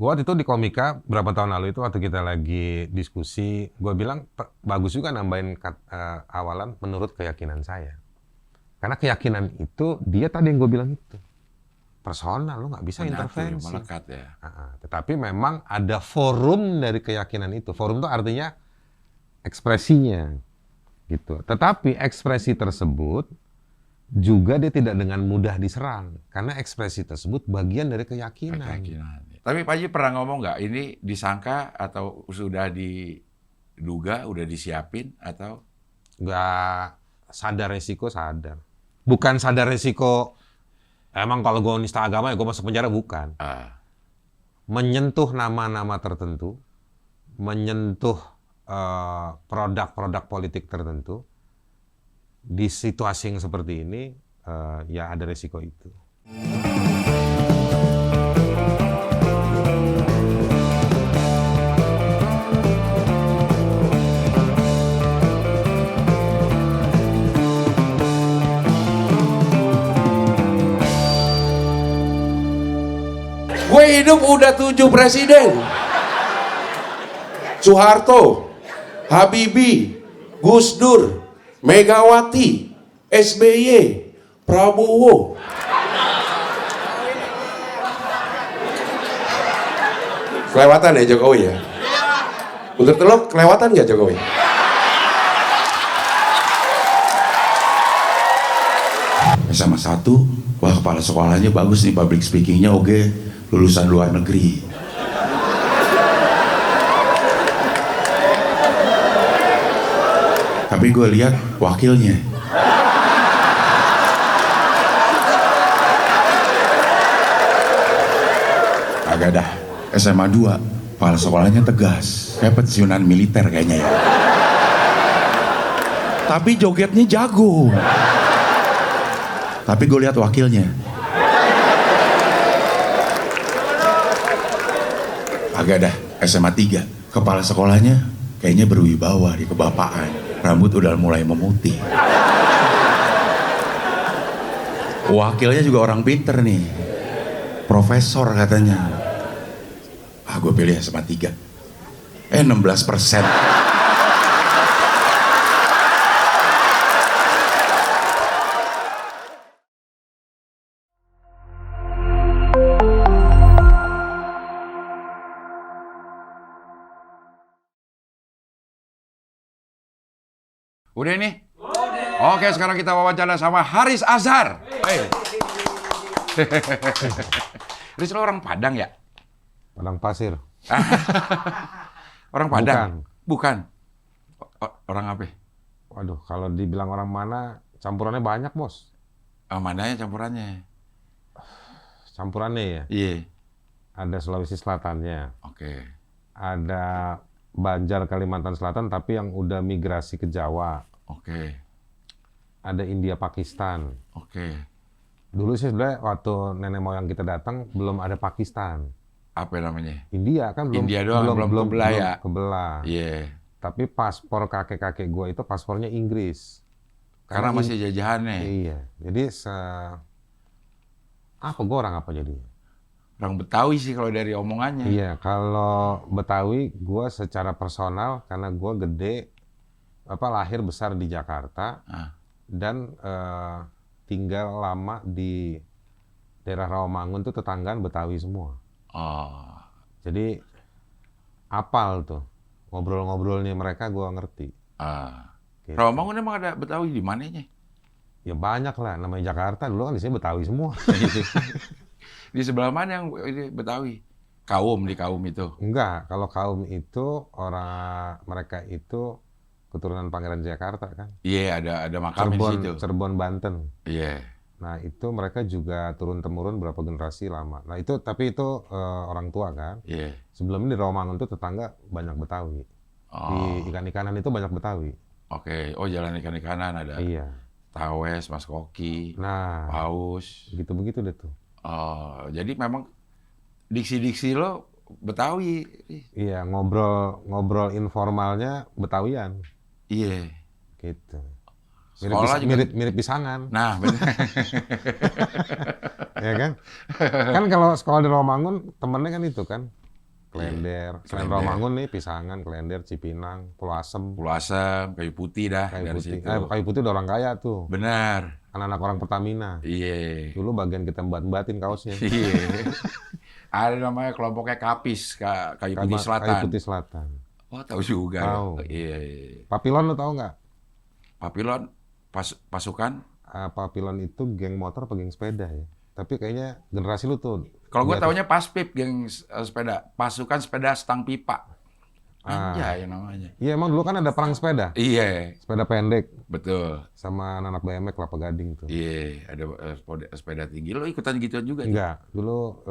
Waktu itu di Komika berapa tahun lalu itu waktu kita lagi diskusi, gue bilang bagus juga nambahin awalan menurut keyakinan saya. Karena keyakinan itu dia tadi yang gue bilang itu personal, lo nggak bisa intervensi. Melekat ya. Tetapi memang ada forum dari keyakinan itu. Forum itu artinya ekspresinya, gitu. Tetapi ekspresi tersebut juga dia tidak dengan mudah diserang karena ekspresi tersebut bagian dari keyakinan. Tapi Pak Haji pernah ngomong nggak ini disangka atau sudah diduga, udah disiapin atau? Nggak sadar resiko, sadar. Bukan sadar resiko, emang kalau gue nista agama ya gue masuk penjara, bukan. Menyentuh nama-nama tertentu, menyentuh produk-produk politik tertentu, di situasi yang seperti ini, ya ada resiko itu. Gue hidup udah 7 presiden. Soeharto, Habibie, Gus Dur, Megawati, SBY, Prabowo. Kelewatan ya Jokowi ya? Untuk telok kelewatan nggak Jokowi? Sama satu, wah kepala sekolahnya bagus nih, public speakingnya oke. Lulusan luar negeri. Tapi gue lihat wakilnya. Agak dah, SMA 2, kepala sekolahnya tegas. Kayak pensiunan militer kayaknya ya. Tapi jogetnya jago. Tapi gue lihat wakilnya. Agak dah, SMA 3, kepala sekolahnya kayaknya berwibawa di kebapaan. Rambut udah mulai memutih. Wakilnya juga orang pinter nih. Profesor katanya. Gue pilih SMA 3. 16%. Udah nih? Udah. Oke, sekarang kita wawancara sama Haris Azhar. Hey. Haris, lo orang Padang ya? Padang Pasir. Orang Padang? Bukan. Orang apa? Waduh, kalau dibilang orang mana, campurannya banyak, Bos. Mananya campurannya? Campurannya ya? Iya. Ada Sulawesi Selatannya. Oke. Ada Banjar Kalimantan Selatan tapi yang udah migrasi ke Jawa. Oke. Ada India Pakistan. Oke. Dulu sih sebenarnya waktu nenek moyang kita datang belum ada Pakistan. Apa namanya? India kan belum. India doang, belum kebelah ya. Kebelah. Iya. Tapi paspor kakek-kakek gue itu paspornya Inggris. Karena masih jajahannya. Iya. Jadi gue orang apa jadinya? Orang Betawi sih kalau dari omongannya. Iya, kalau Betawi, gue secara personal karena gue gede, lahir besar di Jakarta dan tinggal lama di daerah Rawamangun tuh tetanggaan Betawi semua. Oh. Jadi apal tuh ngobrol-ngobrolnya mereka gue ngerti. Gitu. Rawamangun emang ada Betawi di mananya? Ya banyak lah, namanya Jakarta dulu kan di sini Betawi semua. Di sebelah mana yang Betawi? Di kaum itu? Enggak, kalau kaum itu mereka itu keturunan Pangeran Jakarta kan? Iya, ada makam di situ. Cirebon, Banten. Iya. Nah itu mereka juga turun-temurun berapa generasi lama. Nah tapi itu orang tua kan? Iya. Sebelumnya di Rawamangun itu tetangga banyak Betawi. Di ikan-ikanan itu banyak Betawi. Oke, jalan ikan-ikanan ada. Iya. Tawes, Mas Koki, Paus. Begitu-begitu deh tuh. Jadi memang diksi-diksi lo Betawi. Iya, ngobrol informalnya Betawian. Iya. Gitu. Mirip pisangan. Nah, benar. Ya kan? Kan kalau sekolah di Rawamangun, temennya kan itu kan, Klender. Selain Klender. Rawamangun nih, Pisangan, Klender, Cipinang, Pulau Asem. Pulau Asam, Kayu Putih dah Kayu dari Putih. situ. Kayu Putih udah orang kaya tuh. Benar. Anak-anak orang Pertamina. Iya. Dulu bagian kita embat-embatin kaosnya. Iya. Ada namanya kelompoknya Kapis, Kayu Putih Selatan. Kayu Putih Selatan. Oh, tahu juga. Tahu. Iya. Papilon lo tahu nggak? Papilon pasukan. Papilon itu geng motor apa geng sepeda ya? Tapi kayaknya generasi lu tuh. Kalau gue di atas- taunya Paspip, geng sepeda. Pasukan sepeda stang pipa. Anjay namanya. Iya emang dulu kan ada perang sepeda. Iya, Sepeda pendek betul. sama anak BMX Kelapa Gading tuh. Iya, ada sepeda tinggi. Lo ikutan gituan juga? Enggak, dulu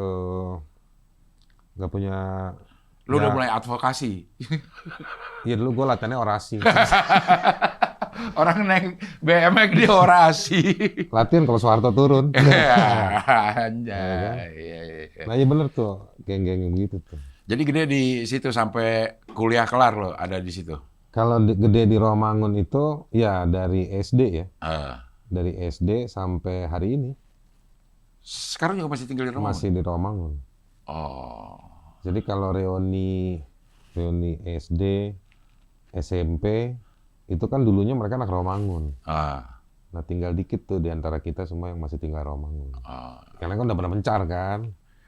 nggak punya. Lo udah Ya. mulai advokasi. Iya dulu gue latihannya orasi. Orang naik BMX dia orasi. Latihan kalau Soeharto turun. Anjay. Iya, iya. Nah iya bener tuh, geng-geng begitu tuh. Jadi gede di situ sampai kuliah kelar lo ada di situ. Kalau gede di Rawamangun itu ya dari SD ya. Ah. Dari SD sampai hari ini Sekarang juga masih tinggal di rumah. masih di Rawamangun. Oh. Jadi kalau reuni SD, SMP, itu kan dulunya mereka anak Rawamangun. Ah. Nah tinggal dikit tuh di antara kita semua yang masih tinggal Rawamangun. Ah. Yang lain kan udah pada mencar kan.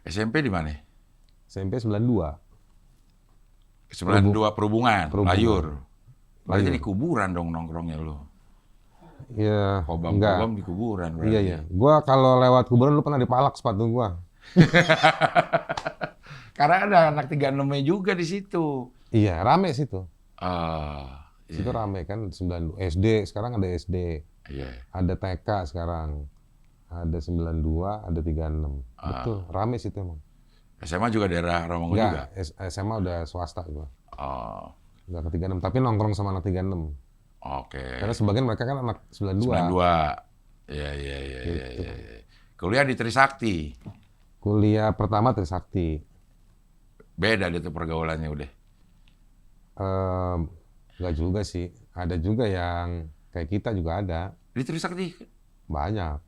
SMP di mana? SMP 92. 92 perhubungan. Layur. Berarti Layur. di kuburan dong nongkrongnya lu. Iya, enggak. Kobam di kuburan berarti. Iya, iya. Gua kalau lewat kuburan lu pernah dipalak sepatu gua. Karena ada anak 36-nya juga di situ. Iya, rame situ. Ah. Situ rame kan 92 SD, sekarang ada SD. Iya. Ada TK sekarang. Ada 92, ada 36. Betul, rame situ emang. SMA juga daerah Rawamangun juga. Enggak, SMA udah swasta gua. Oh. Udah ke 36, tapi nongkrong sama anak 36. Oke. Karena sebagian mereka kan anak 92. 92. Iya, iya, iya, iya, iya. Kuliah di Trisakti. Kuliah pertama Trisakti. Beda deh tuh pergaulannya udah. Enggak juga sih. Ada juga yang kayak kita juga ada. Di Trisakti Banyak.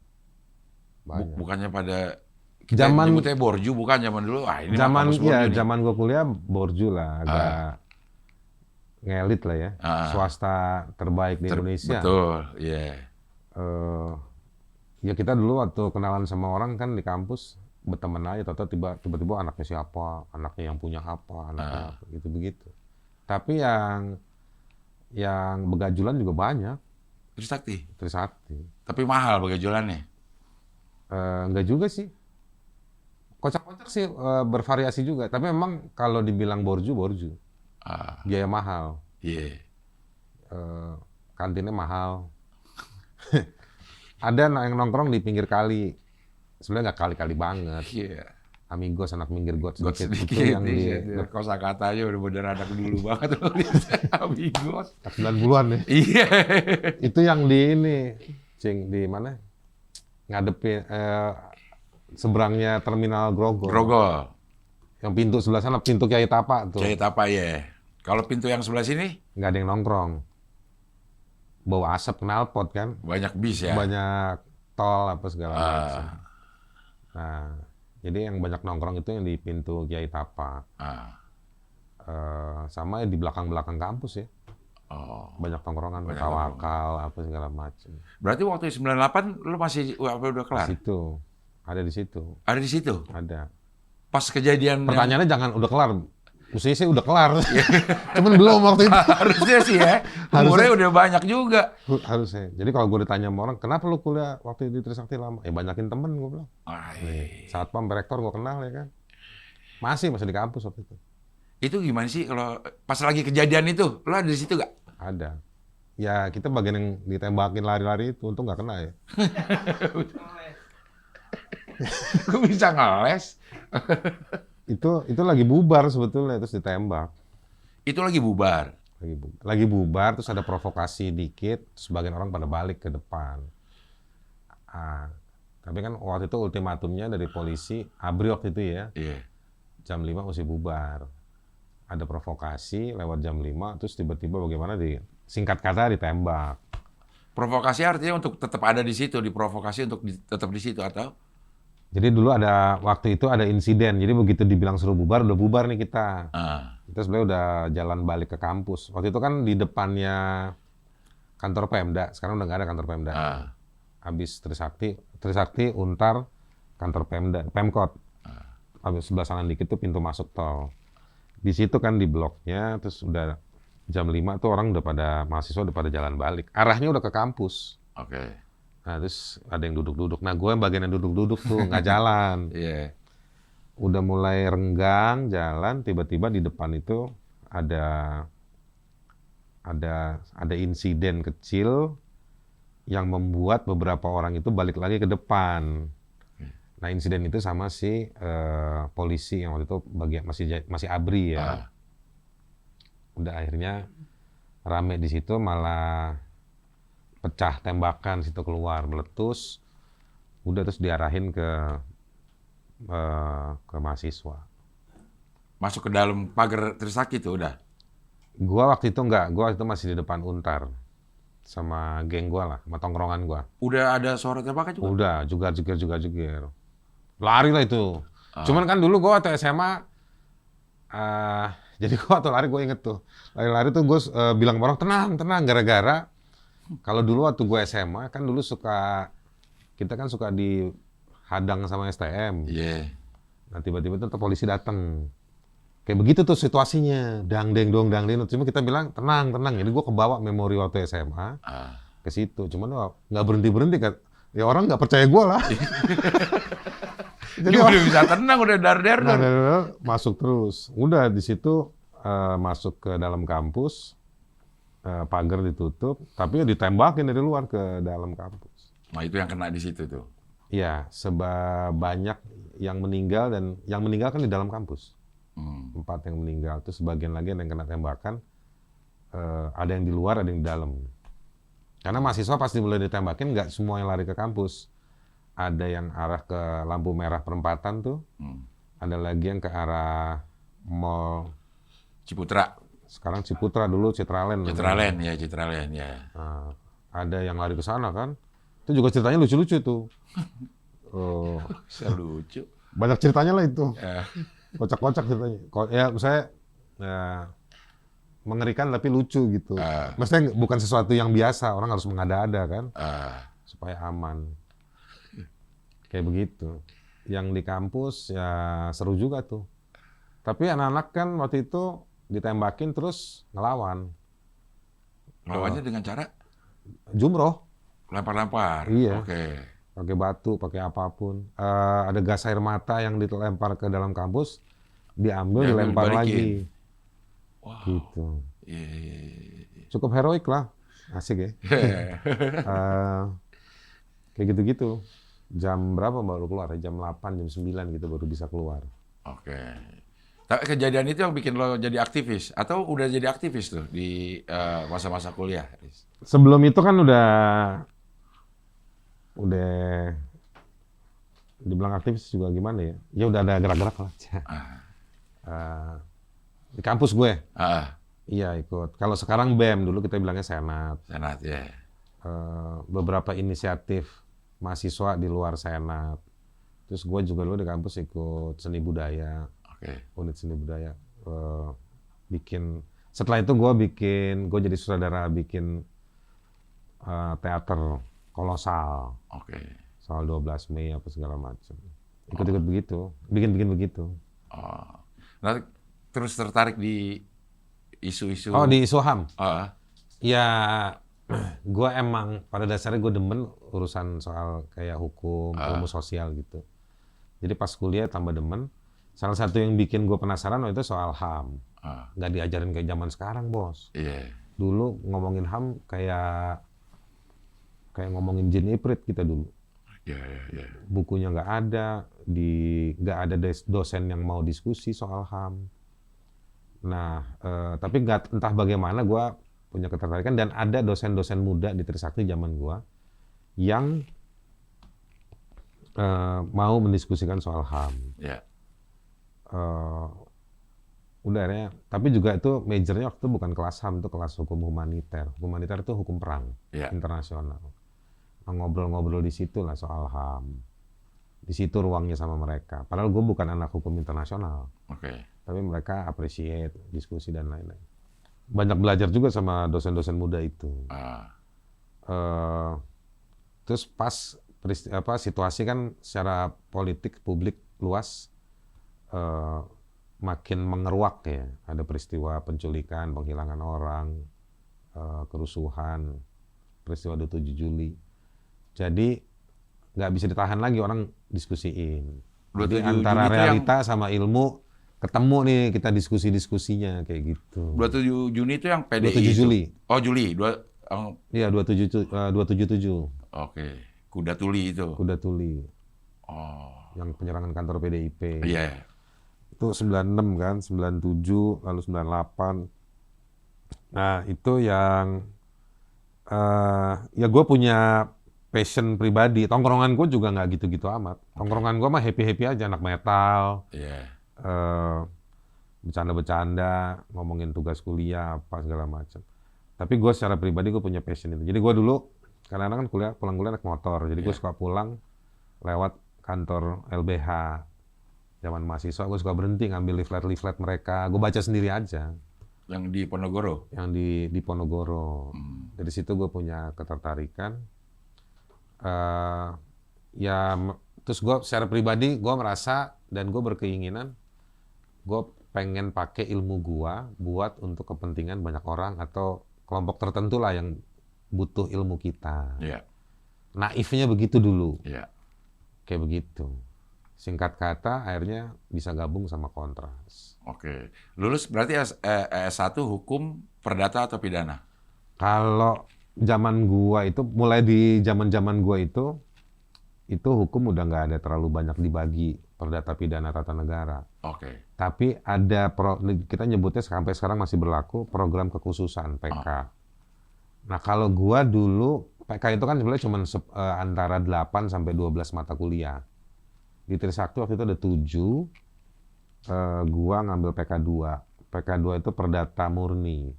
bukannya pada kita Zaman- nyebutnya borju, bukan zaman dulu. Ah, ini mah Zaman kampus borju nih. zaman gua kuliah borju lah, agak ngelit lah ya. Ah. Swasta terbaik di Indonesia. Betul, iya. Ya kita dulu waktu kenalan sama orang kan di kampus berteman aja, tiba-tiba anaknya siapa, anaknya yang punya apa, anaknya apa, gitu-begitu. Tapi yang begajulan juga banyak, Trisakti. Trisakti. Tapi mahal bagajulannya. Enggak juga sih. Kocak-kocak sih, bervariasi juga. Tapi memang kalau dibilang borju, Ah, biaya mahal. iya. Kantinnya mahal. Ada yang nongkrong di pinggir kali. Sebenarnya nggak kali-kali banget. Iya. Amigos, anak minggir got God sedikit. sedikit. Itu yang Iya. di Kosakatanya udah bener anak dulu banget. Amigos. 90-an ya. Iya. Itu yang di ini, Cing, di mana? Ngadepin, seberangnya terminal Grogol. Grogol. Yang pintu sebelah sana, pintu Kiai Tapa tuh. Jahit apa ya? Kalau pintu yang sebelah sini Nggak ada yang nongkrong. Bawa asap knalpot kan. banyak bis ya. Banyak tol apa segala Ah. macam. Nah, jadi yang banyak nongkrong itu yang di pintu Kiai Tapa. Ah. Sama di belakang-belakang kampus ya. Oh. Banyak tongkrongan, Banyak tawakal, apa segala macam. Berarti waktu 98 lu masih udah kelar? Di situ. Ada di situ. Ada di situ. Ada. Pas kejadian yang- Pertanyaannya jangan udah kelar. Mestinya sih udah kelar. Cuman belum waktu itu. harusnya sih ya. Umurnya udah banyak juga. Harusnya. Jadi kalau gue ditanya sama orang, kenapa lu kuliah waktu di Trisakti lama? Ya banyakin temen gue bilang. Ay. Satpam, rektor gue kenal ya kan. Masih di kampus waktu itu. Itu gimana sih kalau pas lagi kejadian itu, lu ada di situ gak? Ada. Ya kita bagian yang ditembakin lari-lari itu, untung nggak kena ya. Gue bisa ngeles. Itu lagi bubar sebetulnya, terus ditembak. Itu lagi bubar. Lagi bubar, terus ada provokasi dikit, terus sebagian orang pada balik ke depan. Tapi kan waktu itu ultimatumnya dari polisi, ABRI waktu itu ya, Iya. jam 5 mesti bubar. Ada provokasi lewat jam 5, terus tiba-tiba bagaimana singkat kata ditembak. Provokasi artinya untuk tetap ada di situ, diprovokasi untuk tetap di situ atau? Jadi dulu waktu itu ada insiden. Jadi begitu dibilang suruh bubar, udah bubar nih kita. Kita sebenarnya udah jalan balik ke kampus. Waktu itu kan di depannya kantor Pemda. Sekarang udah nggak ada kantor Pemda. Habis Trisakti, Untar, kantor Pemda, Pemkot. Habis sebelah sana dikit tuh pintu masuk tol. Di situ kan di bloknya, terus udah jam 5 tuh orang mahasiswa udah pada jalan balik. Arahnya udah ke kampus. Oke. Nah, terus ada yang duduk-duduk. Nah, gue yang bagian yang duduk-duduk tuh, nggak jalan. Iya. Udah mulai renggang jalan, tiba-tiba di depan itu ada insiden kecil yang membuat beberapa orang itu balik lagi ke depan. Nah, insiden itu sama si polisi yang waktu itu masih ABRI ya. Udah akhirnya rame di situ, malah pecah tembakan, situ keluar meletus. Udah terus diarahin ke mahasiswa. Masuk ke dalam pagar Trisakti tuh udah. Gua waktu itu enggak, gua waktu itu masih di depan Untar sama geng gua lah, sama tongkrongan gua. Udah ada suara tembakan juga? Udah, jugar. Lari lah itu. Cuman kan dulu gua waktu SMA, jadi gua waktu lari gua inget tuh. Lari-lari tuh gua bilang sama orang, tenang, gara-gara kalau dulu waktu gua SMA, kan dulu kita kan suka dihadang sama STM. Iya. Nah, tiba-tiba tuh polisi datang. Kayak begitu tuh situasinya, dang-deng. Cuma kita bilang tenang. Jadi gue kebawa memori waktu SMA ke situ. Cuman nggak berhenti kan. Ya orang nggak percaya gue lah. Jadi udah bisa tenang, udah dar-dar. Masuk terus. Udah di situ masuk ke dalam kampus, pagar ditutup, tapi ditembakin dari luar ke dalam kampus. Nah itu yang kena di situ tuh. Iya, banyak yang meninggal, dan yang meninggal kan di dalam kampus. 4 yang meninggal, terus sebagian lagi yang kena tembakan, ada yang di luar, ada yang di dalam. Karena mahasiswa pasti mulai ditembakin, nggak semua yang lari ke kampus. Ada yang arah ke lampu merah perempatan tuh, ada lagi yang ke arah mall Ciputra. Sekarang Ciputra, dulu Citraland. Citraland ya. Nah, ada yang lari ke sana kan, itu juga ceritanya lucu-lucu tuh. Lucu. Banyak ceritanya lah itu. Kocak-kocak ceritanya. Ya, misalnya mengerikan tapi lucu gitu. Maksudnya bukan sesuatu yang biasa, orang harus mengada-ada kan, supaya aman. Kayak begitu. Yang di kampus ya seru juga tuh. Tapi anak-anak kan waktu itu ditembakin terus ngelawan. Ngelawannya dengan cara? Jumroh. Lempar-lempar? Iya. Oke. Pakai batu, pakai apapun. Ada gas air mata yang dilempar ke dalam kampus, diambil, dilempar lagi. Wow. Gitu. Yeah. Cukup heroik lah. Asik ya. Kayak gitu-gitu. Jam berapa baru keluar? Jam 8, jam 9 gitu baru bisa keluar. Oke. Tapi kejadian itu yang bikin lo jadi aktivis? Atau udah jadi aktivis tuh di masa-masa kuliah? Sebelum itu kan udah dibilang aktivis juga gimana ya? Ya udah ada gerak-gerak lah. Di kampus gue. Iya ikut. Kalau sekarang BEM, dulu kita bilangnya Senat. Senat ya. Beberapa inisiatif mahasiswa di luar Senat. Terus gue juga dulu di kampus ikut seni budaya. Unit seni budaya. Setelah itu gue jadi sutradara bikin teater kolosal. Soal 12 Mei apa segala macam. Ikut-ikut begitu, bikin begitu. Nah, terus tertarik di isu-isu. Di isu HAM. Ya, gue emang pada dasarnya gue demen urusan soal kayak hukum, ilmu sosial gitu. Jadi pas kuliah tambah demen. Salah satu yang bikin gue penasaran itu soal HAM. Nggak diajarin kayak zaman sekarang, Bos. Dulu ngomongin HAM kayak ngomongin jin iprit kita dulu. Bukunya nggak ada, nggak ada dosen yang mau diskusi soal HAM. Nah, tapi entah bagaimana gue punya ketertarikan, dan ada dosen-dosen muda di Trisakti zaman gue yang mau mendiskusikan soal HAM. Udah akhirnya, tapi juga itu majornya waktu itu bukan kelas HAM, itu kelas hukum humaniter. Humaniter itu hukum perang internasional. Ngobrol-ngobrol di situ lah soal HAM. di situ ruangnya sama mereka. Padahal gue bukan anak hukum internasional, Oke. tapi mereka appreciate diskusi dan lain-lain. Banyak belajar juga sama dosen-dosen muda itu. Ah, Eh, terus pas situasi kan secara politik publik luas eh, makin mengeruak ya. Ada peristiwa penculikan, penghilangan orang, kerusuhan, peristiwa 27 Juli. Jadi nggak bisa ditahan lagi orang diskusiin. Jadi 27 antara Juli itu realita sama ilmu ketemu nih kita diskusi-diskusinya kayak gitu. 27 Juni itu yang PDI 27 itu? Juli. Oh, Juli. Iya 277 Oke. Kuda Tuli itu. Kuda Tuli Oh. yang penyerangan kantor PDIP. Iya. Itu 96 kan, 97 lalu 98. Nah, itu yang ya gue punya passion pribadi. Tongkrongan gue juga nggak gitu-gitu amat. Tongkrongan gue mah happy-happy aja, anak metal, Iya. bercanda-bercanda, ngomongin tugas kuliah, apa segala macam. Tapi gue secara pribadi gue punya passion itu. Jadi gue dulu, kadang-kadang kan pulang kuliah naik motor. Jadi gue suka pulang lewat kantor LBH. Zaman mahasiswa gue suka berhenti ngambil leaflet-leaflet mereka. Gue baca sendiri aja. Yang di Ponorogo. Yang di Ponorogo. Dari situ gue punya ketertarikan. Terus gue secara pribadi gue merasa dan gue berkeinginan gue pengen pakai ilmu gue buat untuk kepentingan banyak orang atau kelompok tertentu lah yang butuh ilmu kita. Iya. Naifnya begitu dulu, Iya. kayak begitu. Singkat kata, akhirnya bisa gabung sama Kontras. Oke. Lulus berarti S1 hukum perdata atau pidana? Kalau zaman gua itu, mulai di zaman-zaman gua itu hukum udah nggak ada terlalu banyak dibagi perdata pidana tata negara. Oke. Tapi ada, kita nyebutnya sampai sekarang masih berlaku, program kekhususan, PK. Nah kalau gua dulu, PK itu kan sebenarnya cuma antara 8 sampai 12 mata kuliah. Di Trisakti waktu itu ada 7, gua ngambil PK2. PK2 itu perdata murni.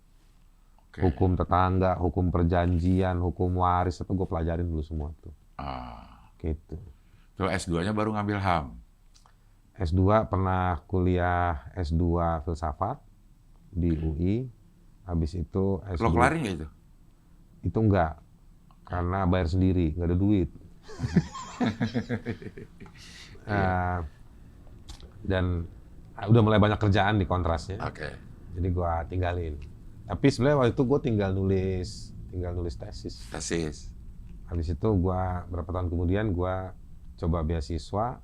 Oke. Hukum tetangga, hukum perjanjian, hukum waris, itu gue pelajarin dulu semua tuh. Gitu. Terus S2-nya baru ngambil HAM? S2 pernah kuliah S2 filsafat di UI. Habis itu S2. Lo kelarin nggak itu? Itu enggak. Karena bayar sendiri, nggak ada duit. Dan udah mulai banyak kerjaan di Kontrasnya. Oke. Jadi gua tinggalin. Tapi sebenarnya waktu itu gue tinggal nulis tesis. Tesis. Habis itu gua berapa tahun kemudian gua coba beasiswa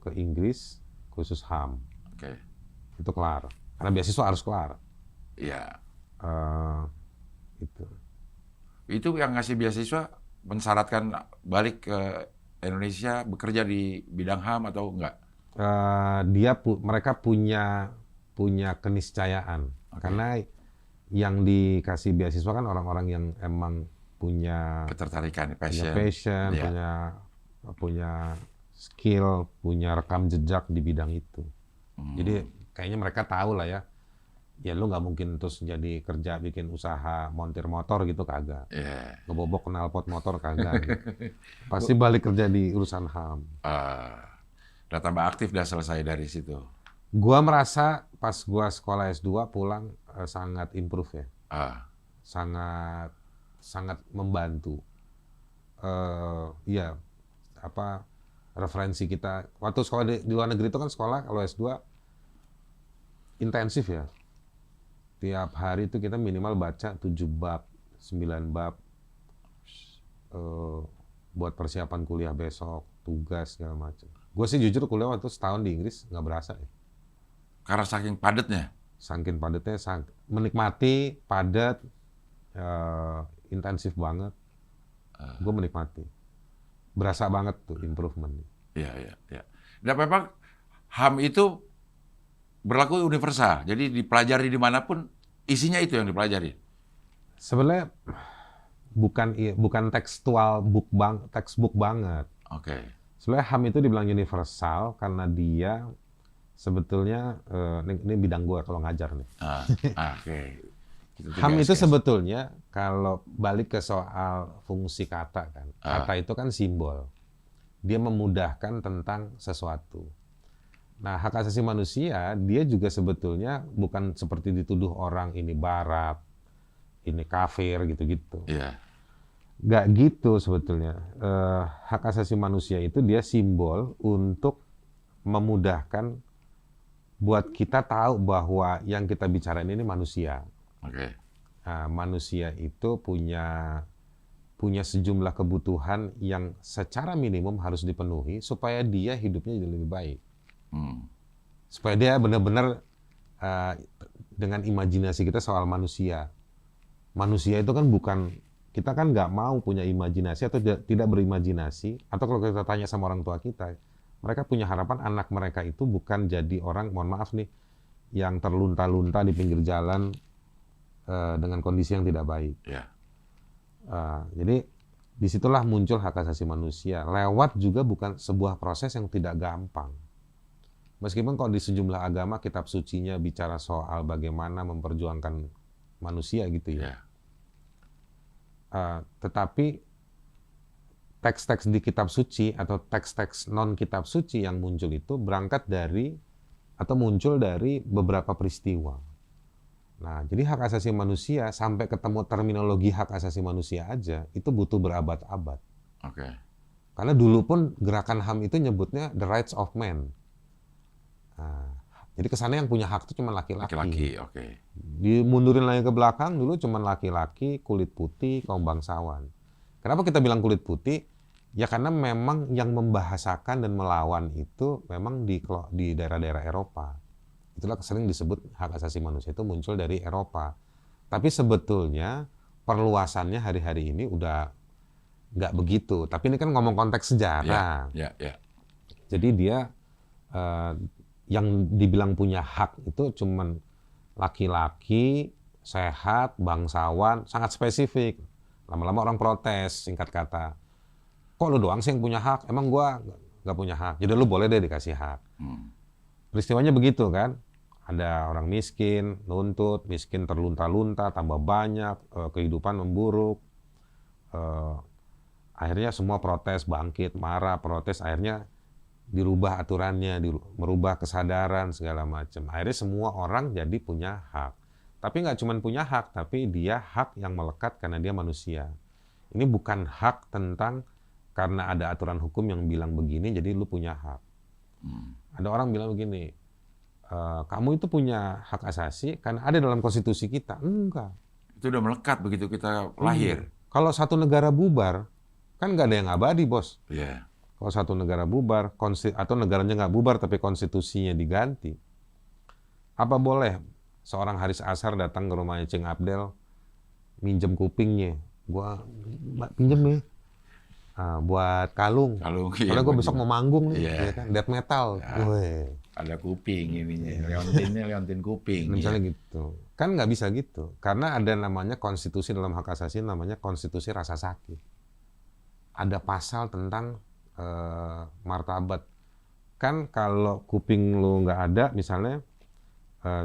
ke Inggris khusus HAM. Oke. Itu kelar. Karena beasiswa harus kelar. Iya. Itu. Itu yang ngasih beasiswa mensyaratkan balik ke Indonesia bekerja di bidang HAM atau enggak? Mereka punya keniscayaan. Karena yang dikasih beasiswa kan orang-orang yang emang punya Ketertarikan, passion, Iya. punya skill, punya rekam jejak di bidang itu. Jadi kayaknya mereka tahu lah ya. Ya lu nggak mungkin terus jadi kerja bikin usaha montir motor gitu kagak. Iya. Ngebobok knalpot motor kagak. Gitu. Pasti balik kerja di urusan HAM. Udah tambah aktif, udah selesai dari situ. Gua merasa pas gua sekolah S2 pulang sangat improve ya. Sangat membantu. Iya, referensi kita. Waktu sekolah di luar negeri itu kan sekolah kalau S2 intensif ya. Tiap hari itu kita minimal baca 7 bab, 9 bab buat persiapan kuliah besok, tugas segala macam. Gue sih jujur kuliah waktu setahun di Inggris nggak berasa ya. Karena saking padatnya. Saking padatnya, menikmati, padat, intensif banget. Gue menikmati. Berasa banget tuh improvement. Iya. Dan memang HAM itu berlaku universal. Jadi dipelajari dimanapun, isinya itu yang dipelajari. Sebenarnya bukan textbook banget. Oke. Sebenarnya HAM itu dibilang universal karena dia sebetulnya ini bidang gue kalau ngajar nih. Oke. HAM itu sebetulnya kalau balik ke soal fungsi kata kan. Kata itu kan simbol. dia memudahkan tentang sesuatu. Nah, hak asasi manusia, dia juga sebetulnya bukan seperti dituduh orang ini barat, ini kafir, gitu-gitu. Iya. Nggak gitu sebetulnya. Hak asasi manusia itu dia simbol untuk memudahkan buat kita tahu bahwa yang kita bicarain ini manusia. Oke. Nah, manusia itu punya sejumlah kebutuhan yang secara minimum harus dipenuhi supaya dia hidupnya jadi lebih baik. Supaya dia benar-benar dengan imajinasi kita soal manusia. Manusia itu kan kita kan nggak mau punya imajinasi atau tidak berimajinasi. Atau kalau kita tanya sama orang tua kita, mereka punya harapan anak mereka itu bukan jadi orang, mohon maaf nih, yang terlunta-lunta di pinggir jalan dengan kondisi yang tidak baik. Ya. Jadi disitulah muncul hak asasi manusia. Lewat juga bukan sebuah proses yang tidak gampang. Meskipun kalau di sejumlah agama kitab sucinya bicara soal bagaimana memperjuangkan manusia gitu ya. Tetapi teks-teks di kitab suci atau teks-teks non kitab suci yang muncul itu berangkat dari atau muncul dari beberapa peristiwa. Nah, jadi hak asasi manusia sampai ketemu terminologi hak asasi manusia aja itu butuh berabad-abad. Oke. Karena dulu pun gerakan HAM itu nyebutnya the rights of man. Nah, jadi kesannya yang punya hak itu cuma laki-laki. Laki-laki, oke. Dimundurin lagi ke belakang, dulu cuma laki-laki, kulit putih, kaum bangsawan. Kenapa kita bilang kulit putih? Ya karena memang yang membahasakan dan melawan itu memang di daerah-daerah Eropa. Itulah sering disebut hak asasi manusia itu muncul dari Eropa. Tapi sebetulnya perluasannya hari-hari ini udah nggak begitu. Tapi ini kan ngomong konteks sejarah. Ya. Jadi dia yang dibilang punya hak itu cuman laki-laki, sehat, bangsawan, sangat spesifik. Lama-lama orang protes, singkat kata. Kok lu doang sih yang punya hak? Emang gua nggak punya hak? Jadi lu boleh deh dikasih hak. Peristiwanya begitu kan? Ada orang miskin, nuntut, miskin terlunta-lunta, tambah banyak, kehidupan memburuk. Akhirnya semua protes, bangkit, marah, protes, akhirnya dirubah aturannya, merubah kesadaran segala macam. Akhirnya semua orang jadi punya hak. Tapi nggak cuma punya hak, tapi dia hak yang melekat karena dia manusia. Ini bukan hak tentang karena ada aturan hukum yang bilang begini, jadi lu punya hak. Ada orang bilang begini, kamu itu punya hak asasi karena ada dalam konstitusi kita. Enggak. Itu udah melekat begitu kita lahir. Kalau satu negara bubar, kan nggak ada yang abadi, bos. Iya. Kalau satu negara bubar, atau negaranya nggak bubar tapi konstitusinya diganti, apa boleh seorang Haris Azhar datang ke rumahnya Cing Abdel, minjem kupingnya, gua pinjem ya, buat kalung. Karena gua besok mau manggung nih, ya kan, death metal. Ada kuping ininya, leontin kuping. Misalnya gitu, kan nggak bisa gitu, karena ada namanya konstitusi dalam hak asasi namanya konstitusi rasa sakit. Ada pasal tentang martabat. Kan kalau kuping lu nggak ada misalnya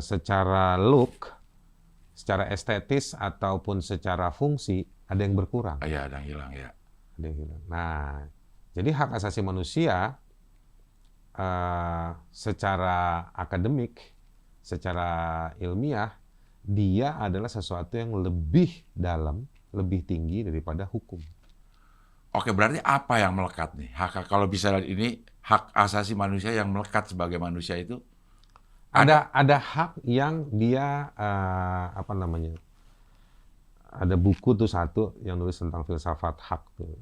secara look, secara estetis ataupun secara fungsi ada yang berkurang. Iya, ada yang hilang ya. Ada yang hilang. Nah, jadi hak asasi manusia secara akademik, secara ilmiah, dia adalah sesuatu yang lebih dalam, lebih tinggi daripada hukum. Oke, berarti apa yang melekat nih? Kalau bisa ini hak asasi manusia yang melekat sebagai manusia itu ada hak yang dia ada buku tuh satu yang nulis tentang filsafat hak tuh.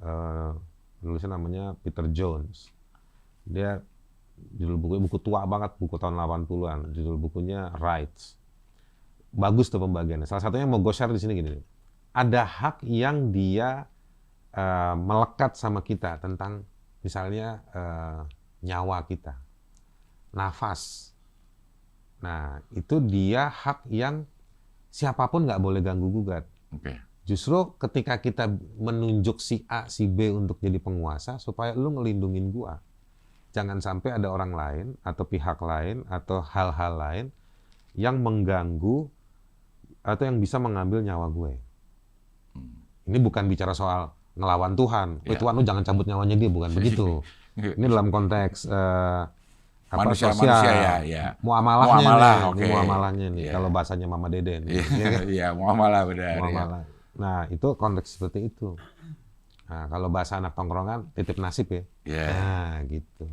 Nulisnya namanya Peter Jones. Dia judul bukunya buku tua banget, buku tahun 80-an. Judul bukunya Rights. Bagus tuh pembagiannya. Salah satunya mau gue share di sini gini. Ada hak yang dia melekat sama kita tentang misalnya nyawa kita, nafas. Nah, itu dia hak yang siapapun nggak boleh ganggu gugat. Oke. Justru ketika kita menunjuk si A, si B untuk jadi penguasa, supaya lu ngelindungin gua. Jangan sampai ada orang lain atau pihak lain atau hal-hal lain yang mengganggu atau yang bisa mengambil nyawa gue. Ini bukan bicara soal ngelawan Tuhan. Ya. Tuhan lu jangan cabut nyawanya dia, bukan begitu. Ini dalam konteks Manusia sosial, ya. muamalahnya Muamalah, nih, oke. ini muamalahnya nih. Iya. Kalau bahasanya Mama Dede nih. Iya, muamalah benar. Ya. Muamalah. Nah, itu konteks seperti itu. Nah, kalau bahasa anak tongkrongan titip nasib ya. Iya. Nah, gitu.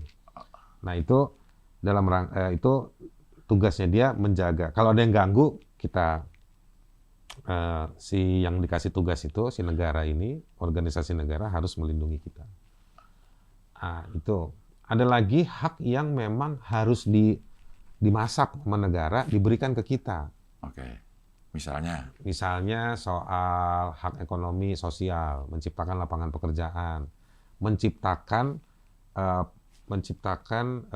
Nah, itu itu tugasnya dia menjaga. Kalau ada yang ganggu, kita si yang dikasih tugas itu, si negara ini, organisasi negara harus melindungi kita. Nah, itu. Ada lagi hak yang memang harus dimasak sama negara, diberikan ke kita. Oke. Misalnya. Misalnya soal hak ekonomi sosial, menciptakan lapangan pekerjaan, menciptakan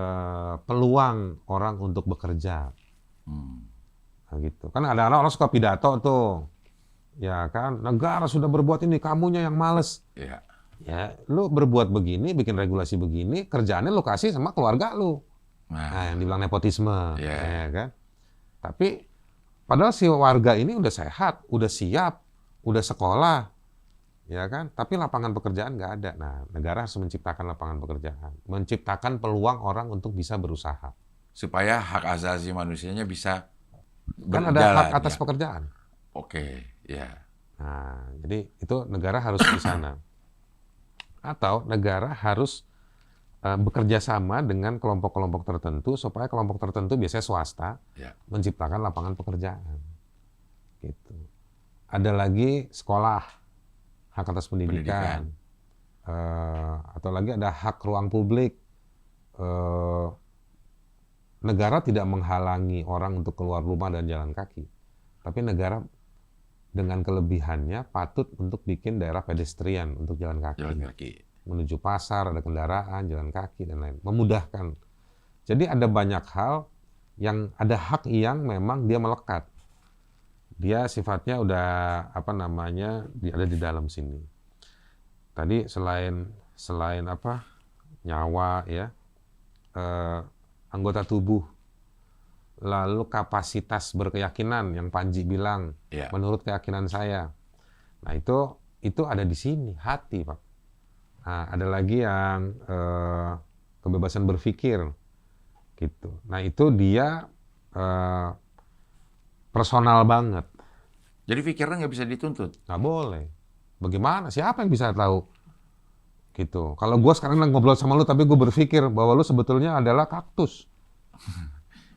peluang orang untuk bekerja. Nah, gitu. Kan ada orang suka pidato tuh. Ya kan, negara sudah berbuat ini, kamunya yang males. Iya. Ya, lu berbuat begini, bikin regulasi begini, kerjaannya lu kasih sama keluarga lu. Nah, yang dibilang nepotisme, ya kan? Tapi padahal si warga ini udah sehat, udah siap, udah sekolah, ya kan? Tapi lapangan pekerjaan nggak ada. Nah, negara harus menciptakan lapangan pekerjaan, menciptakan peluang orang untuk bisa berusaha. Supaya hak asasi manusianya bisa Kan berjalan. ada hak atas pekerjaan. Oke, ya. Nah, jadi itu negara harus di sana. Atau negara harus bekerja sama dengan kelompok-kelompok tertentu supaya kelompok tertentu biasanya swasta menciptakan lapangan pekerjaan. Gitu. Ada lagi sekolah, hak atas pendidikan. Atau lagi ada hak ruang publik. Negara tidak menghalangi orang untuk keluar rumah dan jalan kaki. Tapi negara dengan kelebihannya patut untuk bikin daerah pedestrian untuk jalan kaki. Jalan kaki. Menuju pasar, ada kendaraan, jalan kaki, dan lain. Memudahkan. Jadi ada banyak hal yang ada hak yang memang dia melekat. Dia sifatnya udah, ada di dalam sini. Tadi selain nyawa, ya, anggota tubuh, lalu kapasitas berkeyakinan yang Panji bilang, menurut keyakinan saya. Nah, itu ada di sini, hati, Pak. Nah, ada lagi yang kebebasan berpikir, gitu. Nah, itu dia personal banget. Jadi pikiran nggak bisa dituntut? Nggak boleh. Bagaimana? Siapa yang bisa tahu? Gitu. Kalau gue sekarang ngobrol sama lu, tapi gue berpikir bahwa lu sebetulnya adalah kaktus.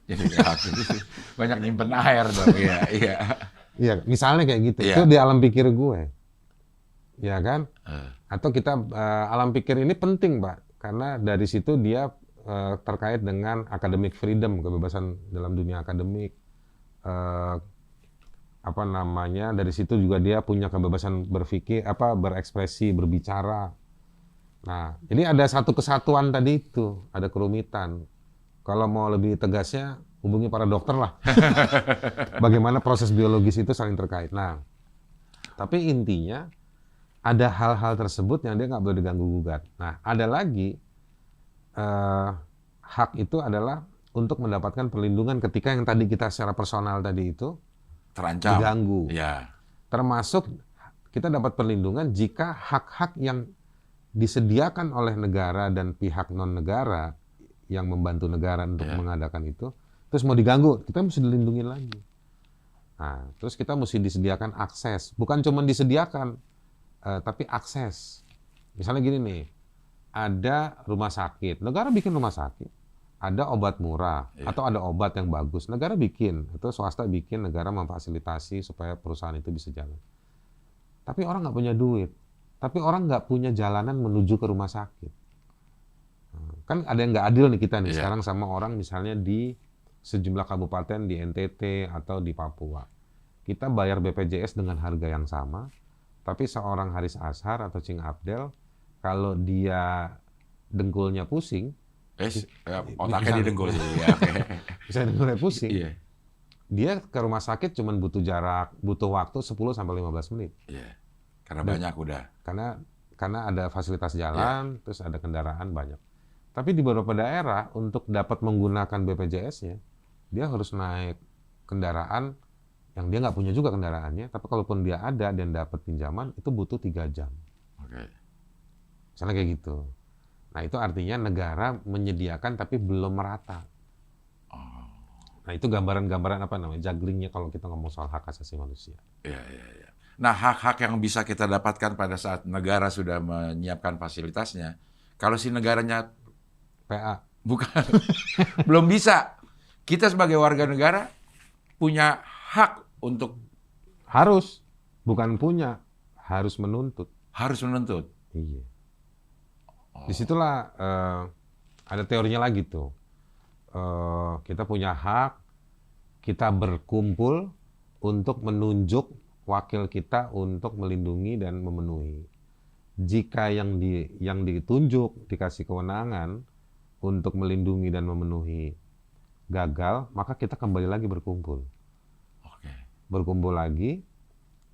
Jadi banyak nyimpen air dong, iya. Iya, misalnya kayak gitu. Itu di alam pikir gue. Ya kan? Atau kita alam pikir ini penting, Pak, karena dari situ dia terkait dengan academic freedom, kebebasan dalam dunia akademik. Dari situ juga dia punya kebebasan berpikir, berekspresi, berbicara. Nah, jadi ada satu kesatuan tadi itu, ada kerumitan. Kalau mau lebih tegasnya, hubungi para dokter lah. Bagaimana proses biologis itu saling terkait. Nah, tapi intinya ada hal-hal tersebut yang dia nggak boleh diganggu-gugat. Nah, ada lagi hak itu adalah untuk mendapatkan perlindungan ketika yang tadi kita secara personal tadi itu terancam, diganggu. Ya. Termasuk kita dapat perlindungan jika hak-hak yang disediakan oleh negara dan pihak non-negara yang membantu negara untuk mengadakan itu, terus mau diganggu, kita mesti dilindungi lagi. Nah, terus kita mesti disediakan akses. Bukan cuma disediakan, tapi akses. Misalnya gini nih, ada rumah sakit, negara bikin rumah sakit, ada obat murah, atau ada obat yang bagus, negara bikin, atau swasta bikin, negara memfasilitasi supaya perusahaan itu bisa jalan. Tapi orang nggak punya duit, tapi orang nggak punya jalanan menuju ke rumah sakit. Kan ada yang nggak adil nih kita nih sekarang sama orang misalnya di sejumlah kabupaten di NTT atau di Papua. Kita bayar BPJS dengan harga yang sama, tapi seorang Haris Ashar atau Cing Abdel, kalau dia dengkulnya pusing, otaknya di dengkul sih. Bisa dengkulnya pusing. Dia ke rumah sakit cuma butuh waktu 10-15 menit. Iya. Karena banyak udah. Karena ada fasilitas jalan, terus ada kendaraan banyak. Tapi di beberapa daerah untuk dapat menggunakan BPJS-nya, dia harus naik kendaraan yang dia nggak punya juga kendaraannya. Tapi kalaupun dia ada dan dapat pinjaman, itu butuh 3 jam. Oke. Misalnya kayak gitu. Nah, itu artinya negara menyediakan tapi belum merata. Oh, Nah, itu gambaran-gambaran apa namanya, jugglingnya kalau kita ngomong soal hak asasi manusia. iya, iya, iya. Nah, hak-hak yang bisa kita dapatkan pada saat negara sudah menyiapkan fasilitasnya, kalau si negaranya PA. bukan, belum bisa. Kita sebagai warga negara punya hak untuk Harus, bukan punya, harus menuntut. harus menuntut. Iya. Disitulah ada teorinya lagi tuh. Kita punya hak, kita berkumpul untuk menunjuk wakil kita untuk melindungi dan memenuhi. Jika yang ditunjuk dikasih kewenangan untuk melindungi dan memenuhi gagal, maka kita kembali lagi berkumpul. Oke. Berkumpul lagi,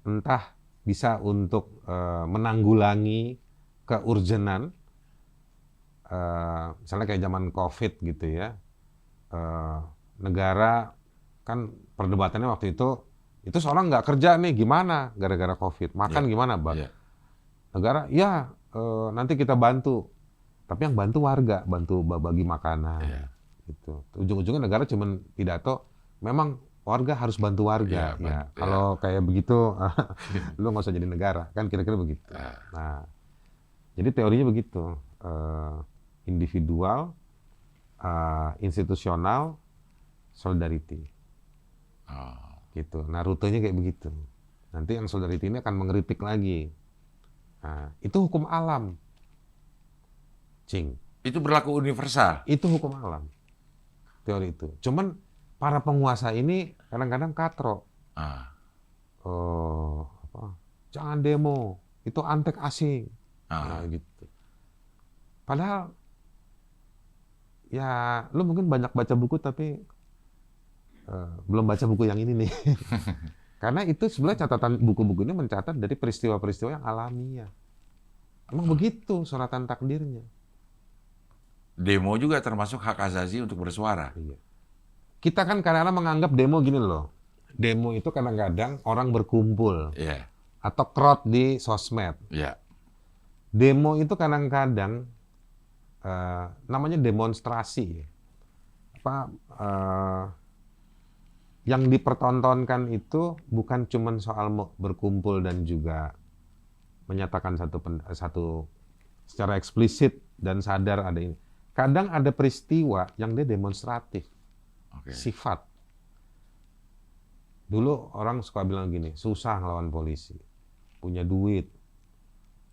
entah bisa untuk menanggulangi keurgenan, misalnya kayak zaman COVID gitu ya, negara kan perdebatannya waktu itu seorang nggak kerja nih gimana gara-gara COVID, makan Iya, gimana Bang? iya. Negara ya nanti kita bantu, tapi yang bantu warga, bantu bagi makanan. Iya. Gitu. Ujung-ujungnya negara cuman pidato, memang warga harus bantu warga. Iya, Ya, kalau kayak begitu, lu nggak usah jadi negara, kan kira-kira begitu. Nah, jadi teorinya begitu, individual, institusional, solidarity, Oh. gitu. Nah, rutenya kayak begitu. Nanti yang solidarity ini akan mengkritik lagi. Nah, itu hukum alam, Cing. Itu berlaku universal. Itu hukum alam, teori itu. Cuman para penguasa ini kadang-kadang katro. Ah. Jangan demo, itu antek asing. Ah. Nah, gitu. Padahal ya lu mungkin banyak baca buku tapi belum baca buku yang ini nih. Karena itu sebenarnya catatan buku-buku ini mencatat dari peristiwa-peristiwa yang alamiah. Emang begitu suratan takdirnya. Demo juga termasuk hak asasi untuk bersuara. Iya. Kita kan kadang-kadang menganggap demo gini loh. Demo itu kadang-kadang orang berkumpul Iya, atau crowd di sosmed. iya. Demo itu kadang-kadang namanya demonstrasi. Yang dipertontonkan itu bukan cuma soal berkumpul dan juga menyatakan satu secara eksplisit dan sadar ada ini. Kadang ada peristiwa yang dia demonstratif, Oke. sifat. Dulu orang suka bilang gini, susah ngelawan polisi. Punya duit,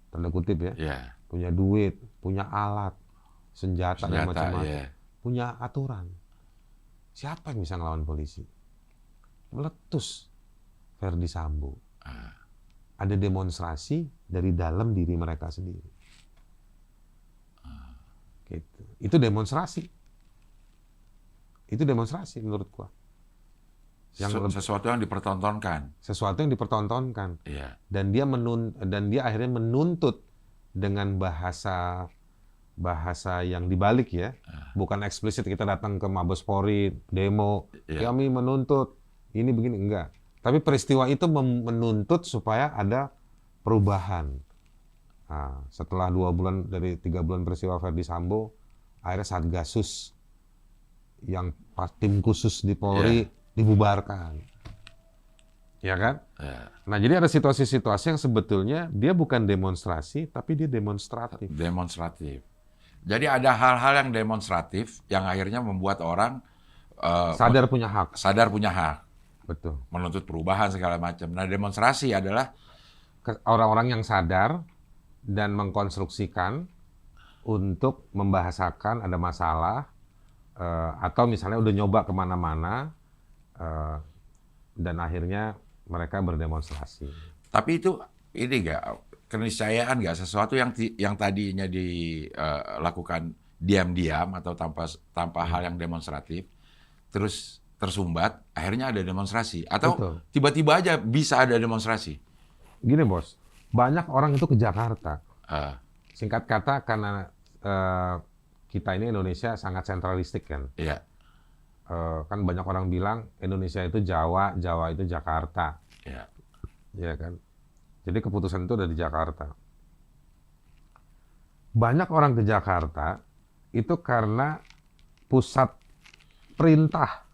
tanda kutip ya, Iya. punya duit, punya alat, senjata dan Senjata, macam-macam. iya. Punya aturan. Siapa yang bisa ngelawan polisi? Meletus Verdi Sambo. Ada demonstrasi dari dalam diri mereka sendiri. Gitu. Itu demonstrasi. Itu demonstrasi menurut gua. Sesuatu yang dipertontonkan. Sesuatu yang dipertontonkan. Iya. Dan dia akhirnya menuntut dengan bahasa yang dibalik ya. Bukan eksplisit kita datang ke Mabes Polri, demo, Iya. kami menuntut ini begini, enggak. Tapi peristiwa itu menuntut supaya ada perubahan. Nah, setelah 3 bulan peristiwa Verdi Sambo, akhirnya Satgasus yang tim khusus di Polri dibubarkan. Ya kan? Iya. Nah, jadi ada situasi-situasi yang sebetulnya dia bukan demonstrasi, tapi dia demonstratif. Demonstratif. Jadi ada hal-hal yang demonstratif yang akhirnya membuat orang Sadar punya hak. sadar punya hak, Betul. menuntut perubahan segala macam. Nah, demonstrasi adalah Orang-orang yang sadar dan mengkonstruksikan untuk membahasakan ada masalah, atau misalnya udah nyoba kemana-mana, dan akhirnya mereka berdemonstrasi. tapi itu ini nggak keniscayaan nggak sesuatu yang tadinya dilakukan diam-diam atau tanpa hal yang demonstratif terus tersumbat akhirnya ada demonstrasi atau Betul. tiba-tiba aja bisa ada demonstrasi. Gini bos, banyak orang itu ke Jakarta. Ah, Singkat kata karena kita ini Indonesia sangat sentralistik kan. iya, Kan banyak orang bilang Indonesia itu Jawa, Jawa itu Jakarta. banyak orang ke Jakarta itu karena pusat perintah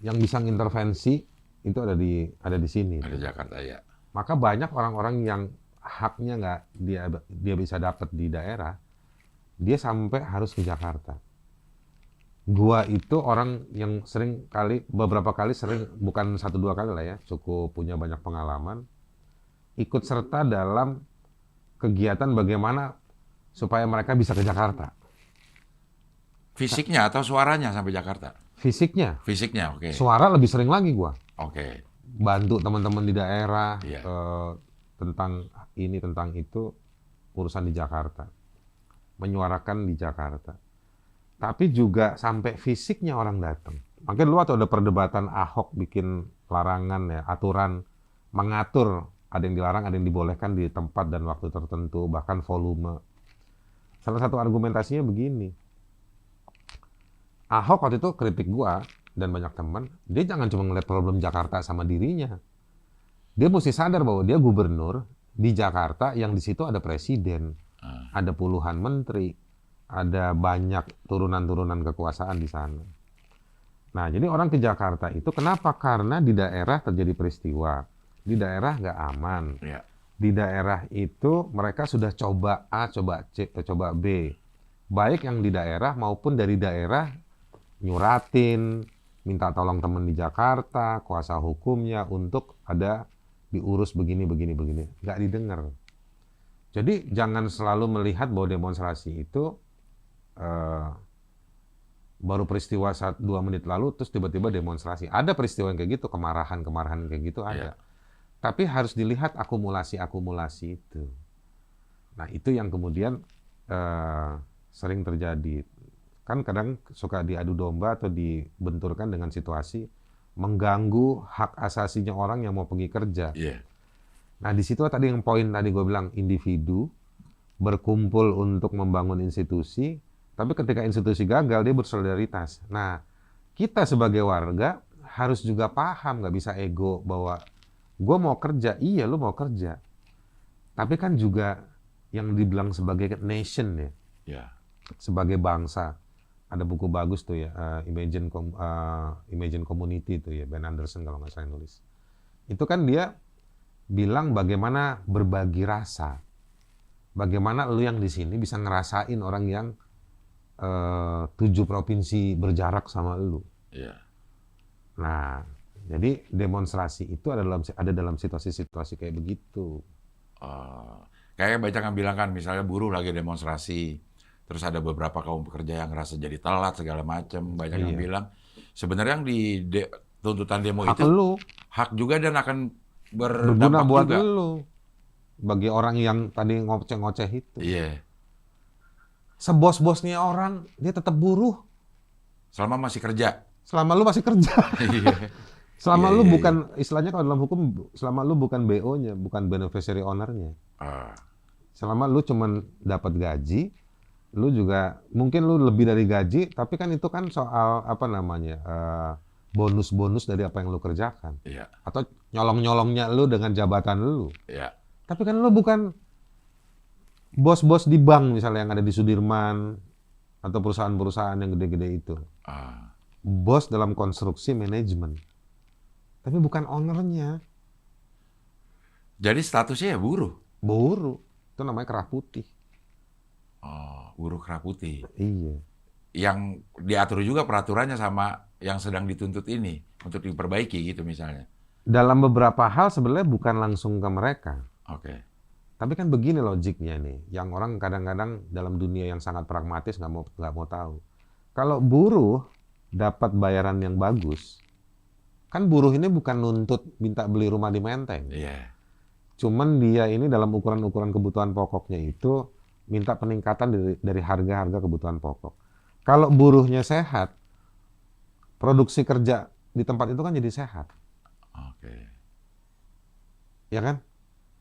yang bisa ngintervensi itu ada di sini. Ada Jakarta ya. Maka banyak orang-orang yang haknya nggak dia bisa dapat di daerah, dia sampai harus ke Jakarta. Gua itu orang yang beberapa kali bukan 1-2 kali lah ya, cukup punya banyak pengalaman, ikut serta dalam kegiatan bagaimana supaya mereka bisa ke Jakarta. Fisiknya atau suaranya sampai Jakarta? Fisiknya, Fisiknya, oke. suara lebih sering lagi gua. Oke. Bantu teman-teman di daerah Iya. tentang ini tentang itu, urusan di Jakarta, menyuarakan di Jakarta. Tapi juga sampai fisiknya orang datang. Makanya dulu waktu ada perdebatan Ahok bikin larangan ya, aturan mengatur ada yang dilarang, ada yang dibolehkan di tempat dan waktu tertentu, bahkan volume. Salah satu argumentasinya begini, Ahok waktu itu kritik gua dan banyak teman, dia jangan cuma ngeliat problem Jakarta sama dirinya. Dia mesti sadar bahwa dia gubernur di Jakarta yang di situ ada presiden, ada puluhan menteri, ada banyak turunan-turunan kekuasaan di sana. Nah, jadi orang ke Jakarta itu kenapa? Karena di daerah terjadi peristiwa, di daerah nggak aman. Ya. Di daerah itu mereka sudah coba A, coba C, coba B. Baik yang di daerah maupun dari daerah nyuratin, minta tolong teman di Jakarta, kuasa hukumnya untuk ada diurus begini. Nggak didengar. Jadi jangan selalu melihat bahwa demonstrasi itu baru peristiwa 1-2 menit lalu terus tiba-tiba demonstrasi. Ada peristiwa yang kayak gitu, kemarahan kayak gitu ada. Iya. Tapi harus dilihat akumulasi itu. Nah, itu yang kemudian sering terjadi. Kan kadang suka diadu domba atau dibenturkan dengan situasi mengganggu hak asasinya orang yang mau pergi kerja. Iya. Nah, di situ tadi yang poin tadi gue bilang, individu berkumpul untuk membangun institusi, tapi ketika institusi gagal dia bersolidaritas. Nah, kita sebagai warga harus juga paham, nggak bisa ego bahwa gue mau kerja, iya lu mau kerja. Tapi kan juga yang dibilang sebagai nation ya, Ya. sebagai bangsa. Ada buku bagus tuh ya, Imagine Community tuh ya, Ben Anderson kalau nggak salah nulis. Itu kan dia bilang bagaimana berbagi rasa. Bagaimana lu yang di sini bisa ngerasain orang yang 7 provinsi berjarak sama lu. Iya. Nah, jadi demonstrasi itu ada dalam situasi-situasi kayak begitu. Kayak banyak yang bilang kan, misalnya buruh lagi demonstrasi, terus ada beberapa kaum pekerja yang ngerasa jadi telat segala macam. Banyak yang Iya. bilang sebenarnya yang tuntutan demo Hak itu lu hak juga dan akan berguna berdampak buat juga. lu. Bagi orang yang tadi ngoceh-ngoceh itu. Iya. Sebos-bosnya orang, dia tetap buruh. Selama masih kerja. Selama lu masih kerja. Iya. Selama Iya, lu iya, bukan, istilahnya kalau dalam hukum, selama lu bukan BO-nya, bukan beneficiary owner-nya. Ah, Selama lu cuman dapat gaji, lu juga, mungkin lu lebih dari gaji, tapi kan itu kan soal, apa namanya, bonus-bonus dari apa yang lu kerjakan. iya. Atau nyolong-nyolongnya lu dengan jabatan lu. Iya. Tapi kan lu bukan bos-bos di bank misalnya yang ada di Sudirman, atau perusahaan-perusahaan yang gede-gede itu. Ah, Bos dalam konstruksi manajemen. Tapi bukan ownernya. jadi statusnya ya buruh. Buruh. Itu namanya kerah putih. Oh, buruh kerah putih. Iya. Yang diatur juga peraturannya sama yang sedang dituntut ini untuk diperbaiki gitu misalnya. Dalam beberapa hal sebenarnya bukan langsung ke mereka. Oke. Tapi kan begini logiknya nih. Yang orang kadang-kadang dalam dunia yang sangat pragmatis nggak mau tahu. Kalau buruh dapat bayaran yang bagus, kan buruh ini bukan nuntut minta beli rumah di Menteng. Iya. Cuman dia ini dalam ukuran-ukuran kebutuhan pokoknya itu minta peningkatan dari harga-harga kebutuhan pokok. Kalau buruhnya sehat, produksi kerja di tempat itu kan jadi sehat. Oke. Ya kan?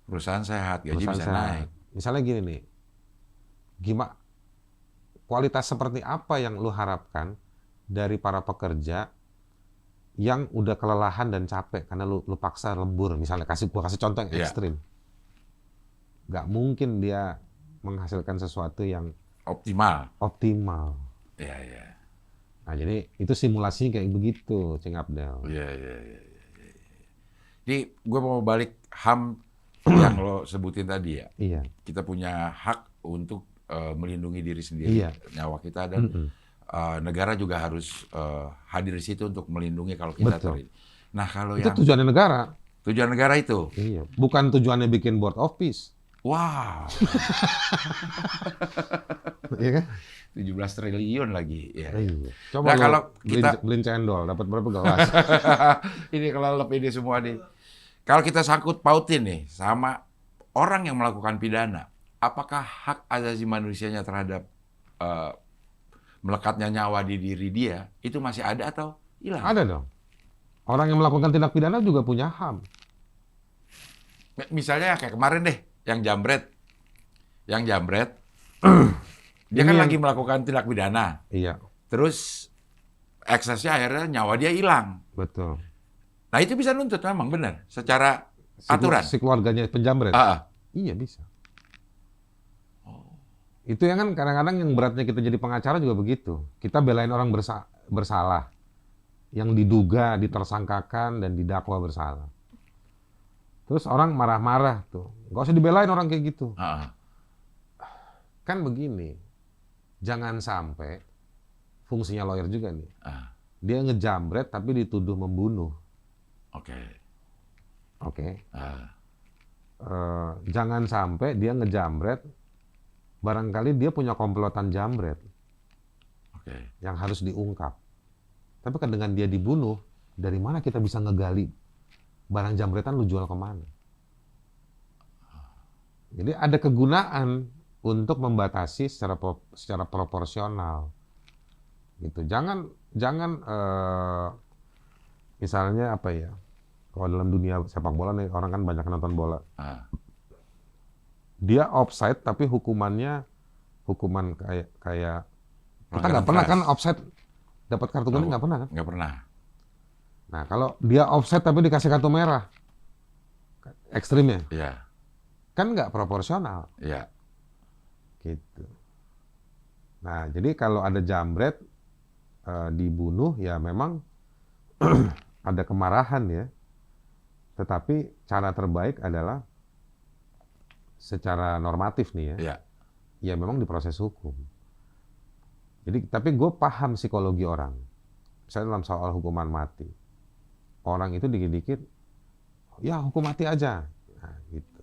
Perusahaan sehat, gaji Perusahaan bisa sehat. naik. Misalnya gini nih, gimana kualitas seperti apa yang lu harapkan dari para pekerja yang udah kelelahan dan capek karena lu paksa lembur, misalnya gua kasih contoh yang Iya. ekstrim. Nggak mungkin dia menghasilkan sesuatu yang Optimal. optimal. Iya, iya. Nah, jadi itu simulasinya kayak begitu, Cing Abdel. Iya, iya, iya. Jadi gue mau balik HAM yang lo sebutin tadi ya. Iya. Kita punya hak untuk melindungi diri sendiri, Iya. nyawa kita, dan negara juga harus hadir di situ untuk melindungi kalau kita Betul. Nah, kalau Itu yang tujuannya negara. tujuan negara itu, Iya. Bukan tujuannya bikin board of peace. wow, Iya kan? 17 triliun lagi. Ya. Iya. Coba Nah, lo kalau beliin, kita- beliin cendol, dapat berapa gelas? Ini kelelep ini semua nih. Kalau kita sangkut pautin nih sama orang yang melakukan pidana, apakah hak asasi manusianya terhadap melekatnya nyawa di diri dia itu masih ada atau hilang? Ada dong. Orang yang melakukan tindak pidana juga punya HAM. Misalnya kayak kemarin deh, yang jambret, dia kan Ini lagi melakukan tindak pidana, Iya, terus eksesnya akhirnya nyawa dia hilang. betul. Nah itu bisa nuntut memang benar, secara aturan. Si keluarganya penjamret. Ah, Iya bisa. Itu yang kan kadang-kadang yang beratnya kita jadi pengacara juga begitu. Kita belain orang bersalah. Yang diduga, ditersangkakan, dan didakwa bersalah. Terus orang marah-marah tuh. Nggak usah dibelain orang kayak gitu. Kan begini. Jangan sampai fungsinya lawyer juga nih. Dia ngejambret tapi dituduh membunuh. Oke. Oke. Jangan sampai dia ngejambret, barangkali dia punya komplotan jambret Oke. yang harus diungkap. Tapi kan dengan dia dibunuh, dari mana kita bisa ngegali barang jambretan lu jual kemana? Jadi ada kegunaan untuk membatasi secara proporsional. Gitu. Jangan misalnya apa ya? Kalau dalam dunia sepak bola nih, orang kan banyak nonton bola. Dia offside tapi hukuman kayak kita nggak pernah kan offside dapat kartu kuning, nggak pernah kan? Nggak pernah. Nah kalau dia offside tapi dikasih kartu merah, ekstrimnya Iya. kan nggak proporsional Iya. gitu. Nah jadi kalau ada jambret dibunuh ya memang ada kemarahan ya, tetapi cara terbaik adalah secara normatif nih ya. Iya. Ya memang diproses hukum. Jadi, tapi gue paham psikologi orang. Misalnya dalam soal hukuman mati. Orang itu dikit-dikit, ya hukum mati aja. Nah, gitu.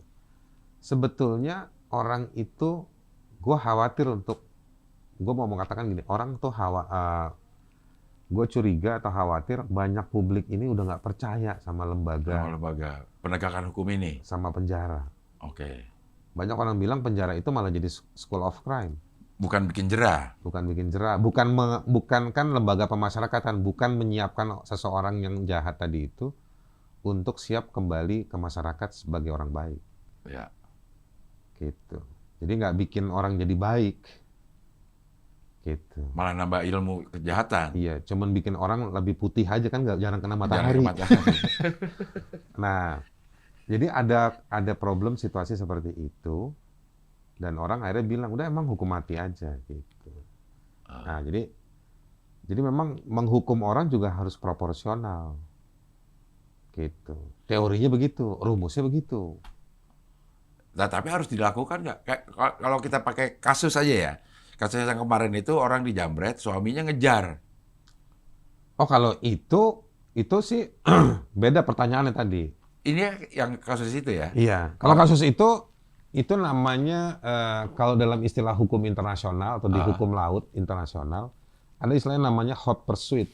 Sebetulnya orang itu, gue khawatir gue mau mengatakan gini, orang tuh gue curiga atau khawatir banyak publik ini udah nggak percaya sama lembaga, Lembaga penegakan hukum ini. sama penjara. Oke. Banyak orang bilang penjara itu malah jadi school of crime. Bukan bikin jerah. Bukan bikin jerah, bukan kan lembaga pemasyarakatan, bukan menyiapkan seseorang yang jahat tadi itu untuk siap kembali ke masyarakat sebagai orang baik. Ya. Gitu. Jadi nggak bikin orang jadi baik. Gitu. Malah nambah ilmu kejahatan. Iya, cuman bikin orang lebih putih aja kan, nggak jarang kena Jangan matahari. ke matahari. Nah, jadi ada problem situasi seperti itu. Dan orang akhirnya bilang, udah emang hukum mati aja gitu. Nah, jadi memang menghukum orang juga harus proporsional. Gitu. Teorinya begitu, rumusnya begitu. Nah, tapi harus dilakukan nggak? Kalau kita pakai kasus aja ya. Kasus yang kemarin itu orang dijambret, suaminya ngejar. Oh, kalau itu sih beda pertanyaannya tadi. Ini yang kasus itu ya? Iya. Kalau kasus itu namanya kalau dalam istilah hukum internasional atau di hukum laut internasional ada istilahnya namanya hot pursuit.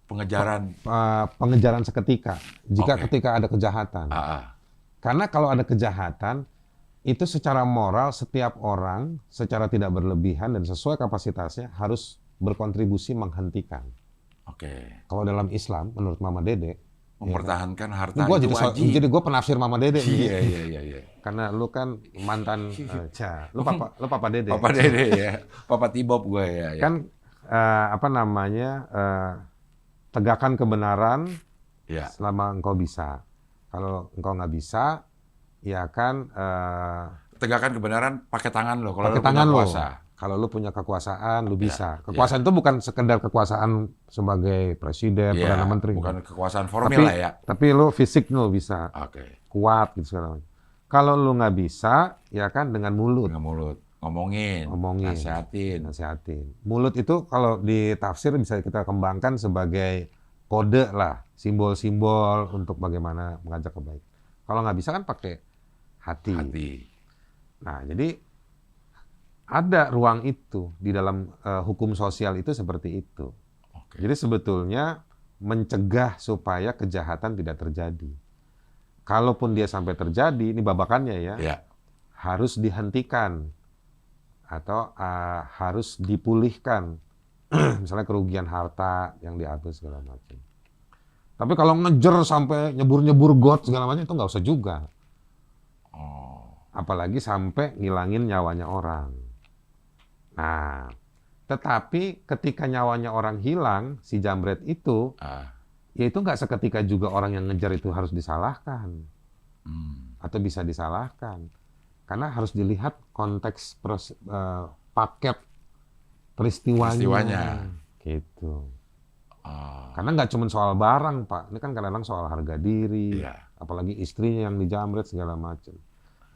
Pengejaran. Pengejaran seketika jika Oke. ketika ada kejahatan. Karena kalau ada kejahatan itu secara moral setiap orang secara tidak berlebihan dan sesuai kapasitasnya harus berkontribusi menghentikan. Oke. Kalau dalam Islam menurut Mama Dede, Mempertahankan harta gua itu wajib. jadi gue penafsir Mama Dede nih. Iya. Karena lu kan mantan lu papa Dede. Papa Dede ya. Papa Tibob gue ya. Kan tegakkan kebenaran selama engkau bisa. Kalau engkau nggak bisa, ya kan tegakkan kebenaran pakai tangan lo. Kalau Pakai lo punya tangan lo. kuasa. Kalau lu punya kekuasaan, lu bisa. Ya, Kekuasaan itu bukan sekedar kekuasaan sebagai presiden, Iya, perdana menteri. bukan kekuasaan formil Tapi, lah ya. tapi lu fisik lu bisa. Oke, Kuat gitu segala macam. Kalau lu nggak bisa, ya kan dengan mulut. dengan mulut. Ngomongin, nasihatin. Nasihatin. Mulut itu kalau ditafsir bisa kita kembangkan sebagai kode lah, simbol-simbol untuk bagaimana mengajak kebaikan. Kalau nggak bisa kan pakai hati. Hati. Nah, jadi ada ruang itu di dalam hukum sosial itu seperti itu. Oke. Jadi sebetulnya mencegah supaya kejahatan tidak terjadi. Kalaupun dia sampai terjadi, ini babakannya ya, Ya, harus dihentikan atau harus dipulihkan. Misalnya kerugian harta yang diambil segala macam. Tapi kalau ngejer sampai nyebur-nyebur got segala macam itu nggak usah juga. oh, Apalagi sampai ngilangin nyawanya orang. Nah, tetapi ketika nyawanya orang hilang, si jambret itu, ya itu nggak seketika juga orang yang ngejar itu harus disalahkan. Atau bisa disalahkan. Karena harus dilihat konteks paket peristiwanya. Gitu. Karena nggak cuma soal barang, Pak. Ini kan kadang-kadang soal harga diri. Iya. Apalagi istrinya yang dijamret segala macam.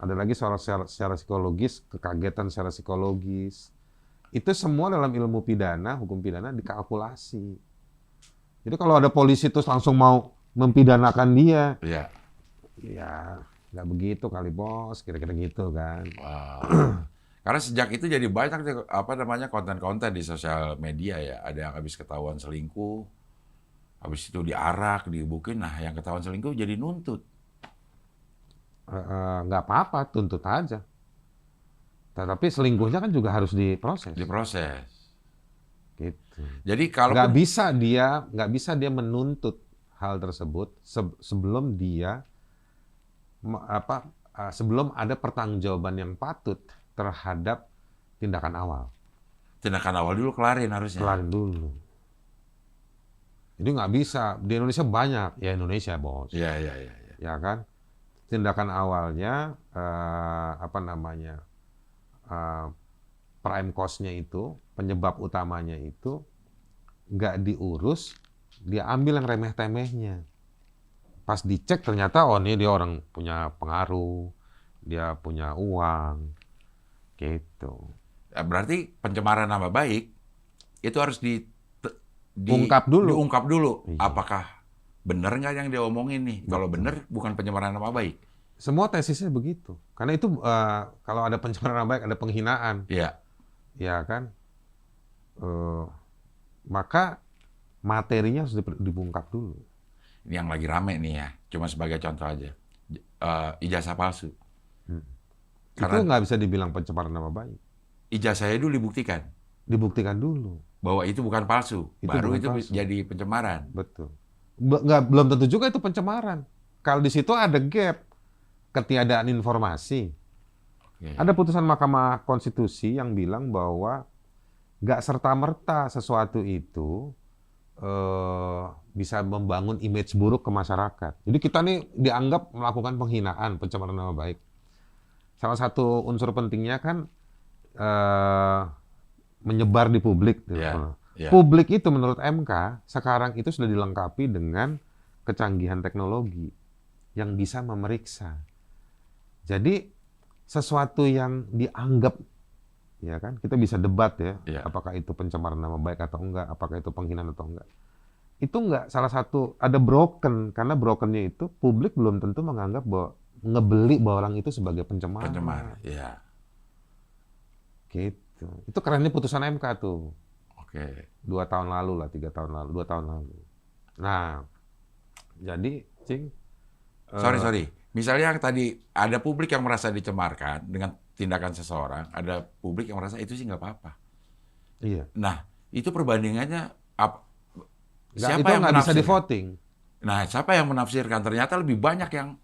Ada lagi soal secara psikologis, kekagetan secara psikologis. Itu semua dalam ilmu pidana, hukum pidana dikalkulasi. Jadi kalau ada polisi terus langsung mau mempidanakan dia, iya. ya nggak begitu kali bos, kira-kira gitu kan. Wow. Karena sejak itu jadi banyak tuh, apa namanya, konten-konten di sosial media ya. Ada yang habis ketahuan selingkuh, habis itu diarak, digebukin. Nah, yang ketahuan selingkuh jadi nuntut. Nggak apa-apa, tuntut aja. Tetapi selingkuhnya kan juga harus diproses. Diproses. Gitu. Jadi kalau Nggak bisa dia menuntut hal tersebut sebelum dia sebelum ada pertanggungjawaban yang patut terhadap tindakan awal. tindakan awal dulu kelarin harusnya. Kelarin dulu. Jadi nggak bisa. Di Indonesia banyak. Ya Indonesia, bos. Iya. Ya kan? Tindakan awalnya, prime cost-nya itu, penyebab utamanya itu, nggak diurus, dia ambil yang remeh-temehnya. Pas dicek ternyata, oh ini dia orang punya pengaruh, dia punya uang, gitu. Ya, berarti pencemaran nama baik itu harus Ungkap dulu. diungkap dulu. Iya. Apakah benar nggak yang dia omongin nih? Kalau benar, bukan pencemaran nama baik. Semua tesisnya begitu. Karena itu kalau ada pencemaran nama baik, ada penghinaan. Iya. Ya kan? Maka materinya harus dibungkap dulu. Ini yang lagi rame nih ya. Cuma sebagai contoh aja. Ijazah palsu. Itu nggak bisa dibilang pencemaran nama baik. Ijazahnya dulu dibuktikan Dibuktikan dulu. bahwa itu bukan palsu. Itu Baru bukan itu palsu. jadi pencemaran. Betul. Belum tentu juga itu pencemaran. Kalau di situ ada gap, ketiadaan informasi. Oke. Ada putusan Mahkamah Konstitusi yang bilang bahwa nggak serta-merta sesuatu itu bisa membangun image buruk ke masyarakat. Jadi kita nih dianggap melakukan penghinaan, pencemaran nama baik. Salah satu unsur pentingnya kan menyebar di publik. Iya, iya. Publik itu menurut MK sekarang itu sudah dilengkapi dengan kecanggihan teknologi yang bisa memeriksa. Jadi sesuatu yang dianggap, ya kan, kita bisa debat ya, Iya. apakah itu pencemaran nama baik atau enggak, apakah itu penghinaan atau enggak. Itu enggak, salah satu ada broken, karena brokennya itu publik belum tentu menganggap bahwa ngebeli bahwa orang itu sebagai pencemar. Pencemar. Iya. Gitu. Itu kerennya putusan MK tuh. Oke. 2 tahun lalu lah, 3 tahun lalu, 2 tahun lalu. Nah, jadi, Cing. Sorry. Misalnya yang tadi ada publik yang merasa dicemarkan dengan tindakan seseorang, ada publik yang merasa itu sih nggak apa-apa. Iya. Nah, itu perbandingannya Itu nggak bisa di voting. Nah, siapa yang menafsirkan? Ternyata lebih banyak yang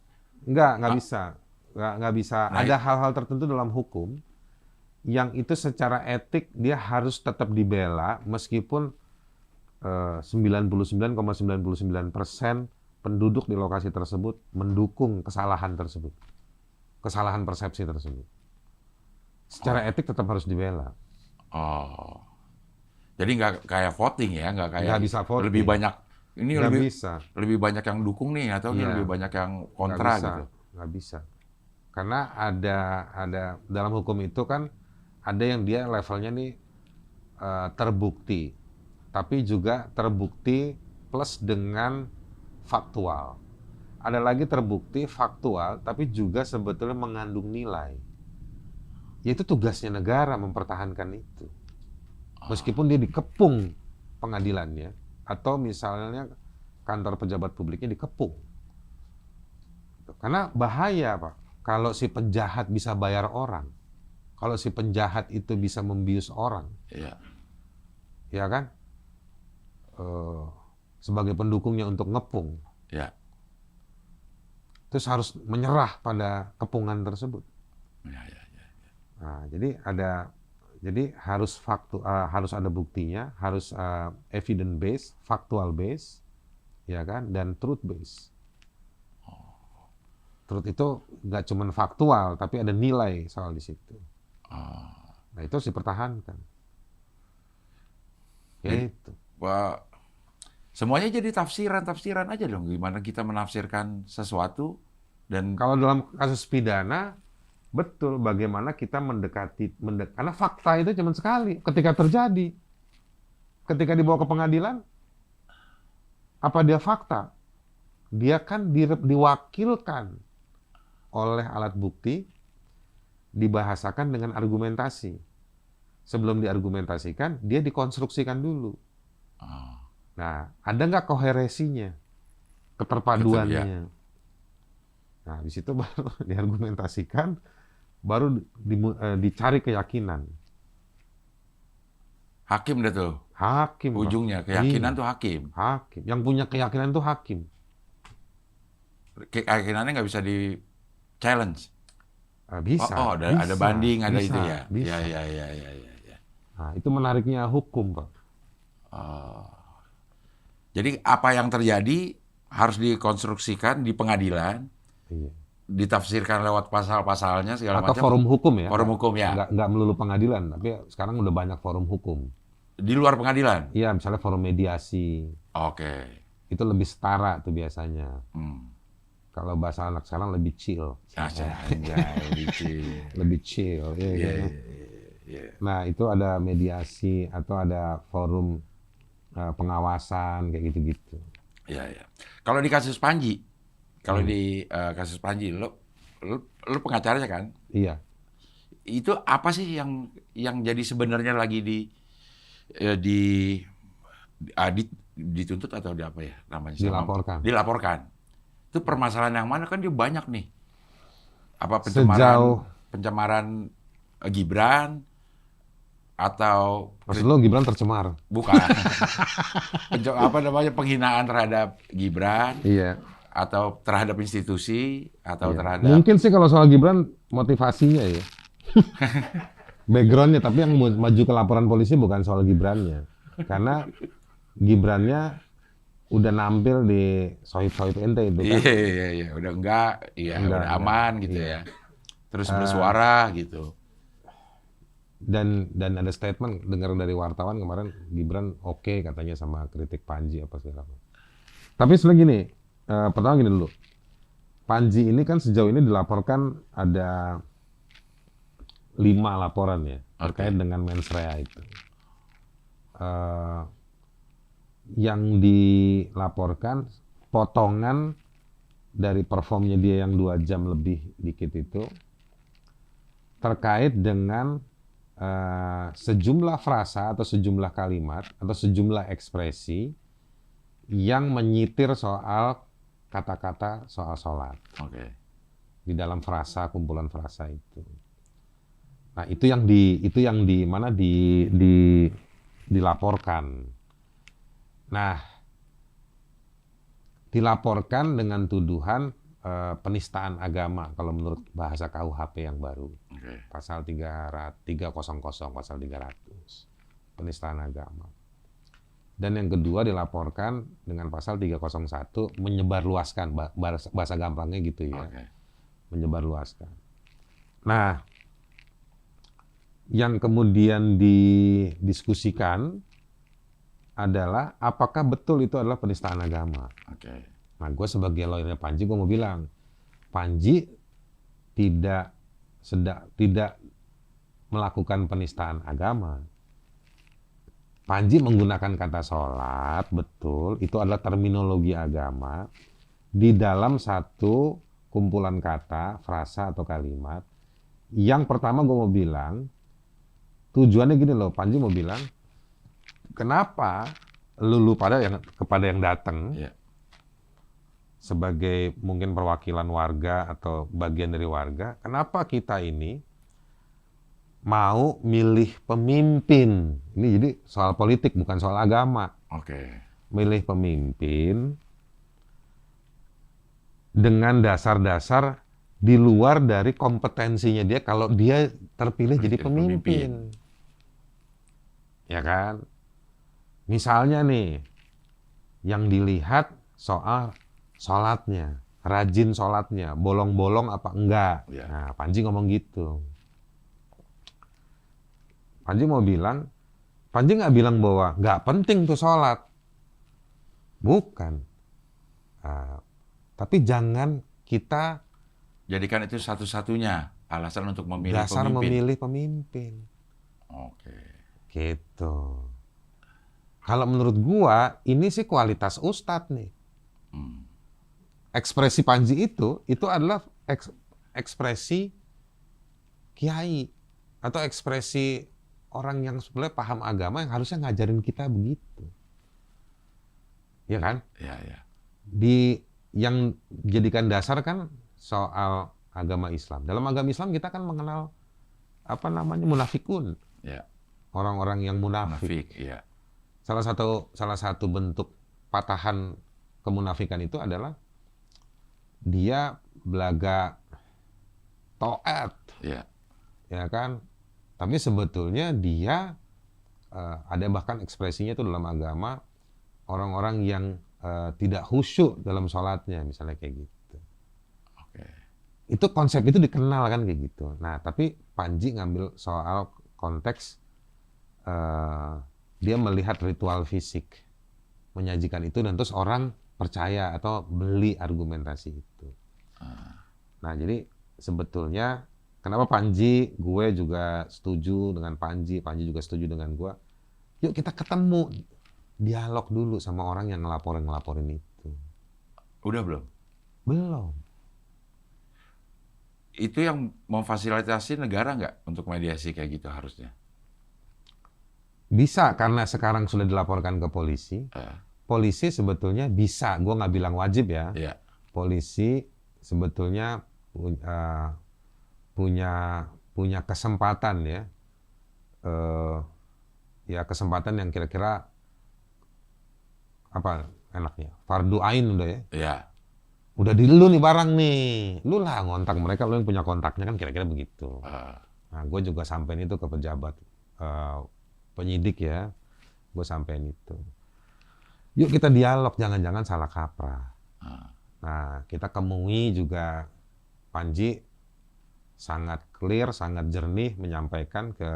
Nggak bisa. Nggak bisa. Nah, Ada hal-hal tertentu dalam hukum yang itu secara etik dia harus tetap dibela meskipun 99,99% penduduk di lokasi tersebut mendukung kesalahan tersebut. Kesalahan persepsi tersebut. Secara etik tetap harus dibela. Oh. Jadi nggak kayak voting ya, nggak kayak Nggak bisa voting. lebih banyak ini Nggak lebih bisa. lebih banyak yang dukung nih atau ini Iya. lebih banyak yang Nggak kontra bisa. gitu. Nggak bisa. Karena ada dalam hukum itu kan ada yang dia levelnya nih terbukti, tapi juga terbukti plus dengan faktual. Ada lagi terbukti faktual, tapi juga sebetulnya mengandung nilai. Yaitu tugasnya negara mempertahankan itu. Meskipun dia dikepung pengadilannya, atau misalnya kantor pejabat publiknya dikepung. Karena bahaya, Pak. Kalau si penjahat bisa bayar orang, kalau si penjahat itu bisa membius orang, Iya. ya kan? Sebagai pendukungnya untuk ngepung, Ya. terus harus menyerah pada kepungan tersebut. Ya, ya, ya. Nah, jadi harus ada buktinya, harus evidence based, factual based, ya kan, dan truth based. Truth itu nggak cuma faktual, tapi ada nilai soal di situ. Nah, itu harus dipertahankan. Jadi, Gitu. Wah, semuanya jadi tafsiran aja dong. Gimana kita menafsirkan sesuatu dan Kalau dalam kasus pidana, betul bagaimana kita karena fakta itu cuma sekali. Ketika terjadi, ketika dibawa ke pengadilan, apa dia fakta? Dia kan diwakilkan oleh alat bukti, dibahasakan dengan argumentasi. Sebelum diargumentasikan, dia dikonstruksikan dulu. Nah, ada nggak koherensinya, keterpaduannya? Nah, di situ baru diargumentasikan, baru dicari keyakinan. hakim deh tuh. Hakim, Pak. Ujungnya keyakinan Iya, tuh hakim. hakim. Yang punya keyakinan tuh hakim. Keyakinannya nggak bisa di challenge. Bisa. Oh, ada bisa, banding, ada bisa, itu ya. Bisa. Ya. Nah, itu menariknya hukum, Pak. Jadi apa yang terjadi harus dikonstruksikan di pengadilan, Iya. ditafsirkan lewat pasal-pasalnya segala Atau macam. forum hukum ya. Forum hukum ya. Nggak melulu pengadilan, tapi sekarang udah banyak forum hukum. Di luar pengadilan. Iya, misalnya forum mediasi. Oke. Itu lebih setara tuh biasanya. Hmm. Kalau bahasa anak sekarang lebih chill. Lebih chill. Iya, Iya, kan? iya. Nah, itu ada mediasi atau ada forum pengawasan kayak gitu-gitu. Iya. Kalau di kasus Panji, kasus Panji, lo pengacaranya kan? Iya. Itu apa sih yang jadi sebenarnya lagi dituntut atau di apa ya namanya? Dilaporkan. Dilaporkan. Itu permasalahan yang mana kan dia banyak nih. Apa pencemaran Gibran atau Maksud lo Gibran tercemar? bukan penghinaan terhadap Gibran Iya. atau terhadap institusi atau Iya. terhadap Mungkin sih kalau soal Gibran motivasinya ya. Backgroundnya, tapi yang maju ke laporan polisi bukan soal Gibrannya. Karena Gibrannya udah nampil di sohib-sohib ente itu kan. Iya, udah enggak, udah aman gitu Iya. ya. Terus bersuara gitu. Dan ada statement dengar dari wartawan kemarin Gibran oke katanya sama kritik Panji apa segala macam. Tapi sebenarnya gini, pertama gini dulu. Panji ini kan sejauh ini dilaporkan ada 5 laporan ya terkait dengan mens rea itu. Yang dilaporkan potongan dari performnya dia yang 2 jam lebih dikit itu terkait dengan sejumlah frasa atau sejumlah kalimat atau sejumlah ekspresi yang menyitir soal kata-kata soal sholat di dalam frasa, kumpulan frasa itu. Nah, itu yang dilaporkan. Nah, dilaporkan dengan tuduhan penistaan agama kalau menurut bahasa KUHP yang baru. Pasal 300, pasal 300. Penistaan agama. Dan yang kedua dilaporkan dengan pasal 301 menyebarluaskan, bahasa gampangnya gitu ya. Menyebarluaskan. Nah, yang kemudian didiskusikan adalah apakah betul itu adalah penistaan agama. Oke. Nah, gue sebagai lawyernya Panji, gue mau bilang, Panji tidak melakukan penistaan agama. Panji menggunakan kata sholat, betul, itu adalah terminologi agama di dalam satu kumpulan kata, frasa atau kalimat. Yang pertama gue mau bilang, tujuannya gini loh, Panji mau bilang, kenapa lu kepada yang datang Iya. sebagai mungkin perwakilan warga atau bagian dari warga, kenapa kita ini mau milih pemimpin? Ini jadi soal politik, bukan soal agama. Oke. Milih pemimpin dengan dasar-dasar di luar dari kompetensinya dia kalau dia terpilih jadi pemimpin. Ya kan? Misalnya nih, yang dilihat soal sholatnya, rajin sholatnya, bolong-bolong apa enggak. Ya. Nah, Panji ngomong gitu. Panji mau bilang, Panji nggak bilang bahwa nggak penting tuh sholat. Bukan. Tapi jangan kita Jadikan itu satu-satunya alasan untuk memilih dasar pemimpin. memilih pemimpin. Oke. Gitu. Kalau menurut gua, ini sih kualitas ustadz nih. Hmm. Ekspresi Panji itu adalah ekspresi kiai atau ekspresi orang yang sebenarnya paham agama yang harusnya ngajarin kita begitu. Ya kan? Ya, ya. Yang jadikan dasar kan soal agama Islam. Dalam agama Islam kita kan mengenal munafikun. Ya. Orang-orang yang munafik. Ya. Salah satu bentuk patahan kemunafikan itu adalah dia belaga taat, Ya. ya kan? Tapi sebetulnya dia ada bahkan ekspresinya itu dalam agama orang-orang yang tidak khusyuk dalam sholatnya, misalnya kayak gitu. Oke. Itu konsep itu dikenal kan kayak gitu. Nah, tapi Panji ngambil soal konteks dia melihat ritual fisik, menyajikan itu dan terus orang percaya atau beli argumentasi itu. Nah, jadi sebetulnya kenapa Panji, gue juga setuju dengan Panji juga setuju dengan gue. Yuk kita ketemu, dialog dulu sama orang yang ngelaporin itu. Udah belum? Belum. Itu yang memfasilitasi negara nggak untuk mediasi kayak gitu harusnya? Bisa, karena sekarang sudah dilaporkan ke polisi. Eh, Polisi sebetulnya bisa, gue nggak bilang wajib ya. ya. Polisi sebetulnya punya kesempatan ya, kesempatan yang kira-kira apa enaknya, fardu ain udah ya. Ya. Udah di lu nih barang nih, lu lah ngontak mereka, lu yang punya kontaknya kan kira-kira begitu. Nah, gue juga sampein itu ke pejabat penyidik ya, gue sampein itu. Yuk kita dialog, jangan-jangan salah kaprah. Nah, kita kemui juga Panji sangat clear, sangat jernih menyampaikan ke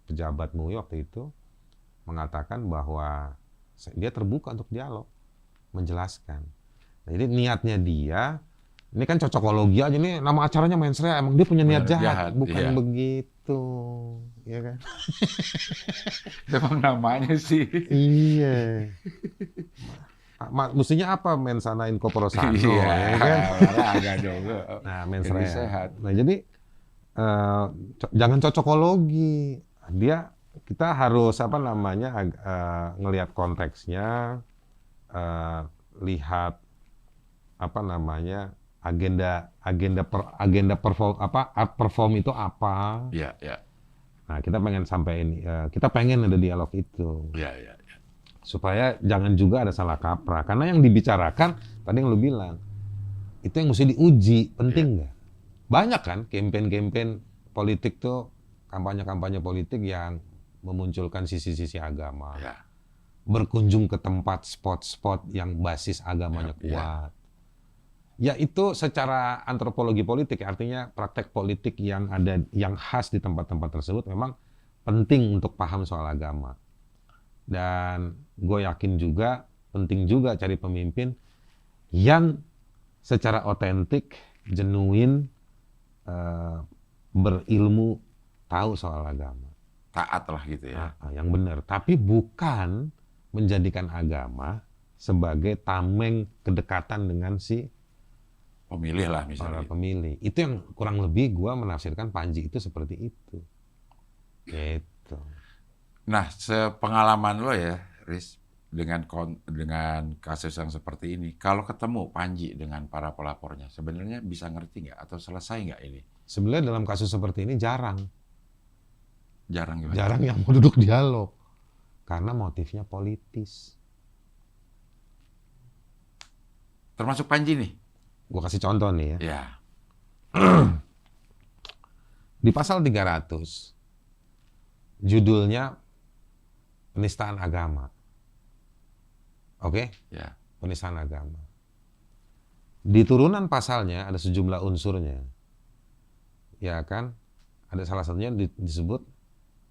pejabat MUI waktu itu, mengatakan bahwa dia terbuka untuk dialog, menjelaskan. Nah, jadi niatnya dia, ini kan cocokologi aja nih, nama acaranya mensrea, emang dia punya niat jahat, bukan iya. begitu, ya kan? Emang namanya sih. Iya. Mestinya apa mensana in corpore sano, Iya, ya kan? olahraga dong. Nah, Jadi mensrea. sehat. Nah, jadi jangan cocokologi. Kita harus ngelihat konteksnya, lihat agenda perform art perform itu apa. Iya, iya. Nah, kita pengen ada dialog itu. Iya, iya. Supaya jangan juga ada salah kaprah. Karena yang dibicarakan, tadi yang lu bilang, itu yang mesti diuji, penting nggak? Banyak kan kampanye-kampanye politik tuh, kampanye-kampanye politik yang memunculkan sisi-sisi agama. Ya. Berkunjung ke tempat spot-spot yang basis agamanya kuat. Ya itu secara antropologi politik, artinya praktek politik yang ada yang khas di tempat-tempat tersebut memang penting untuk paham soal agama. Dan gue yakin juga penting juga cari pemimpin yang secara otentik, genuine, berilmu, tahu soal agama. Taat lah gitu ya. Yang benar. Tapi bukan menjadikan agama sebagai tameng kedekatan dengan si Pemilih lah para misalnya. pemilih. Itu yang kurang lebih gua menafsirkan Panji itu seperti itu. Gitu. Nah, sepengalaman lo ya, Riz, dengan kasus yang seperti ini, kalau ketemu Panji dengan para pelapornya, sebenarnya bisa ngerti nggak atau selesai nggak ini? Sebenarnya dalam kasus seperti ini jarang Jarang gimana? yang mau duduk dialog karena motifnya politis. Termasuk Panji nih? Gua kasih contoh nih ya. Ya. Di pasal 300 judulnya penistaan agama. Oke? Ya. Penistaan agama. Di turunan pasalnya ada sejumlah unsurnya. Ya kan? Ada salah satunya disebut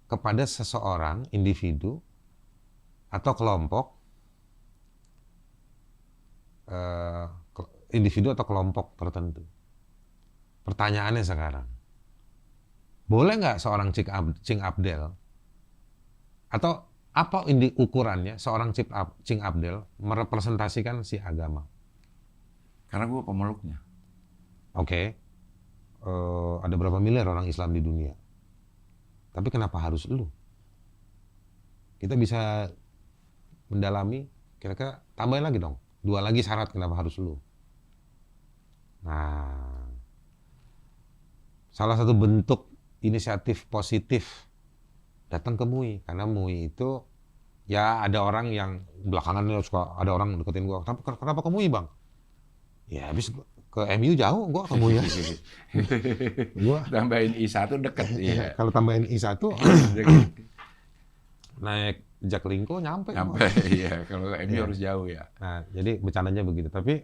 kepada seseorang, individu atau kelompok tertentu. Pertanyaannya sekarang, boleh nggak seorang Cing Abdel atau apa ukurannya seorang Cing Abdel merepresentasikan si agama? Karena gue pemeluknya. Oke. Ada berapa miliar orang Islam di dunia? Tapi kenapa harus lu? Kita bisa mendalami, kira-kira tambahin lagi dong. 2 lagi syarat kenapa harus lu. Nah, salah satu bentuk inisiatif positif datang ke MUI. Karena MUI itu, ya ada orang yang belakangan suka, ada orang deketin gua. Kenapa ke MUI, Bang? Ya habis ke MU jauh, gua ke MUI aja. Gua Tambahin I1 deket. Iya. kalau tambahin I1, naik Jaklingko nyampe. Sampai, iya. Kalau ke MU harus jauh ya. Nah, jadi bercandanya begitu. Tapi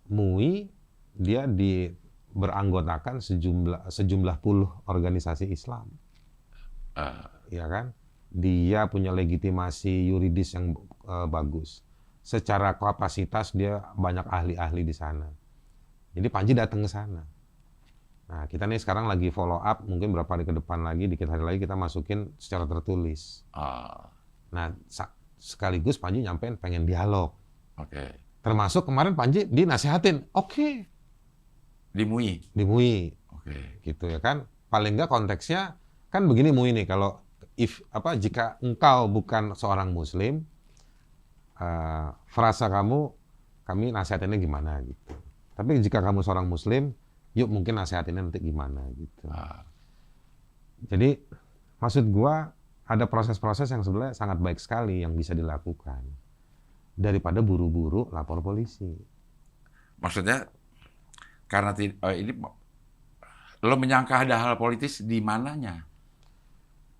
MUI dia beranggotakan sejumlah puluh organisasi Islam, ya kan? Dia punya legitimasi yuridis yang bagus. Secara kapasitas dia banyak ahli-ahli di sana. Jadi Panji datang ke sana. Nah, kita nih sekarang lagi follow up, mungkin berapa hari ke depan lagi, dikit hari lagi kita masukin secara tertulis. Nah, sekaligus Panji nyampein pengen dialog. Oke. Termasuk kemarin Panji dinasihatin, oke. Di MUI. Di MUI. Oke. Gitu ya kan. Paling enggak konteksnya kan begini MUI nih, kalau jika engkau bukan seorang muslim, frasa kami nasihatinnya gimana gitu. Tapi jika kamu seorang muslim, yuk mungkin nasihatinnya nanti gimana gitu. Jadi maksud gua ada proses-proses yang sebenarnya sangat baik sekali yang bisa dilakukan daripada buru-buru lapor polisi. Maksudnya karena ini lo menyangka ada hal politis di mananya?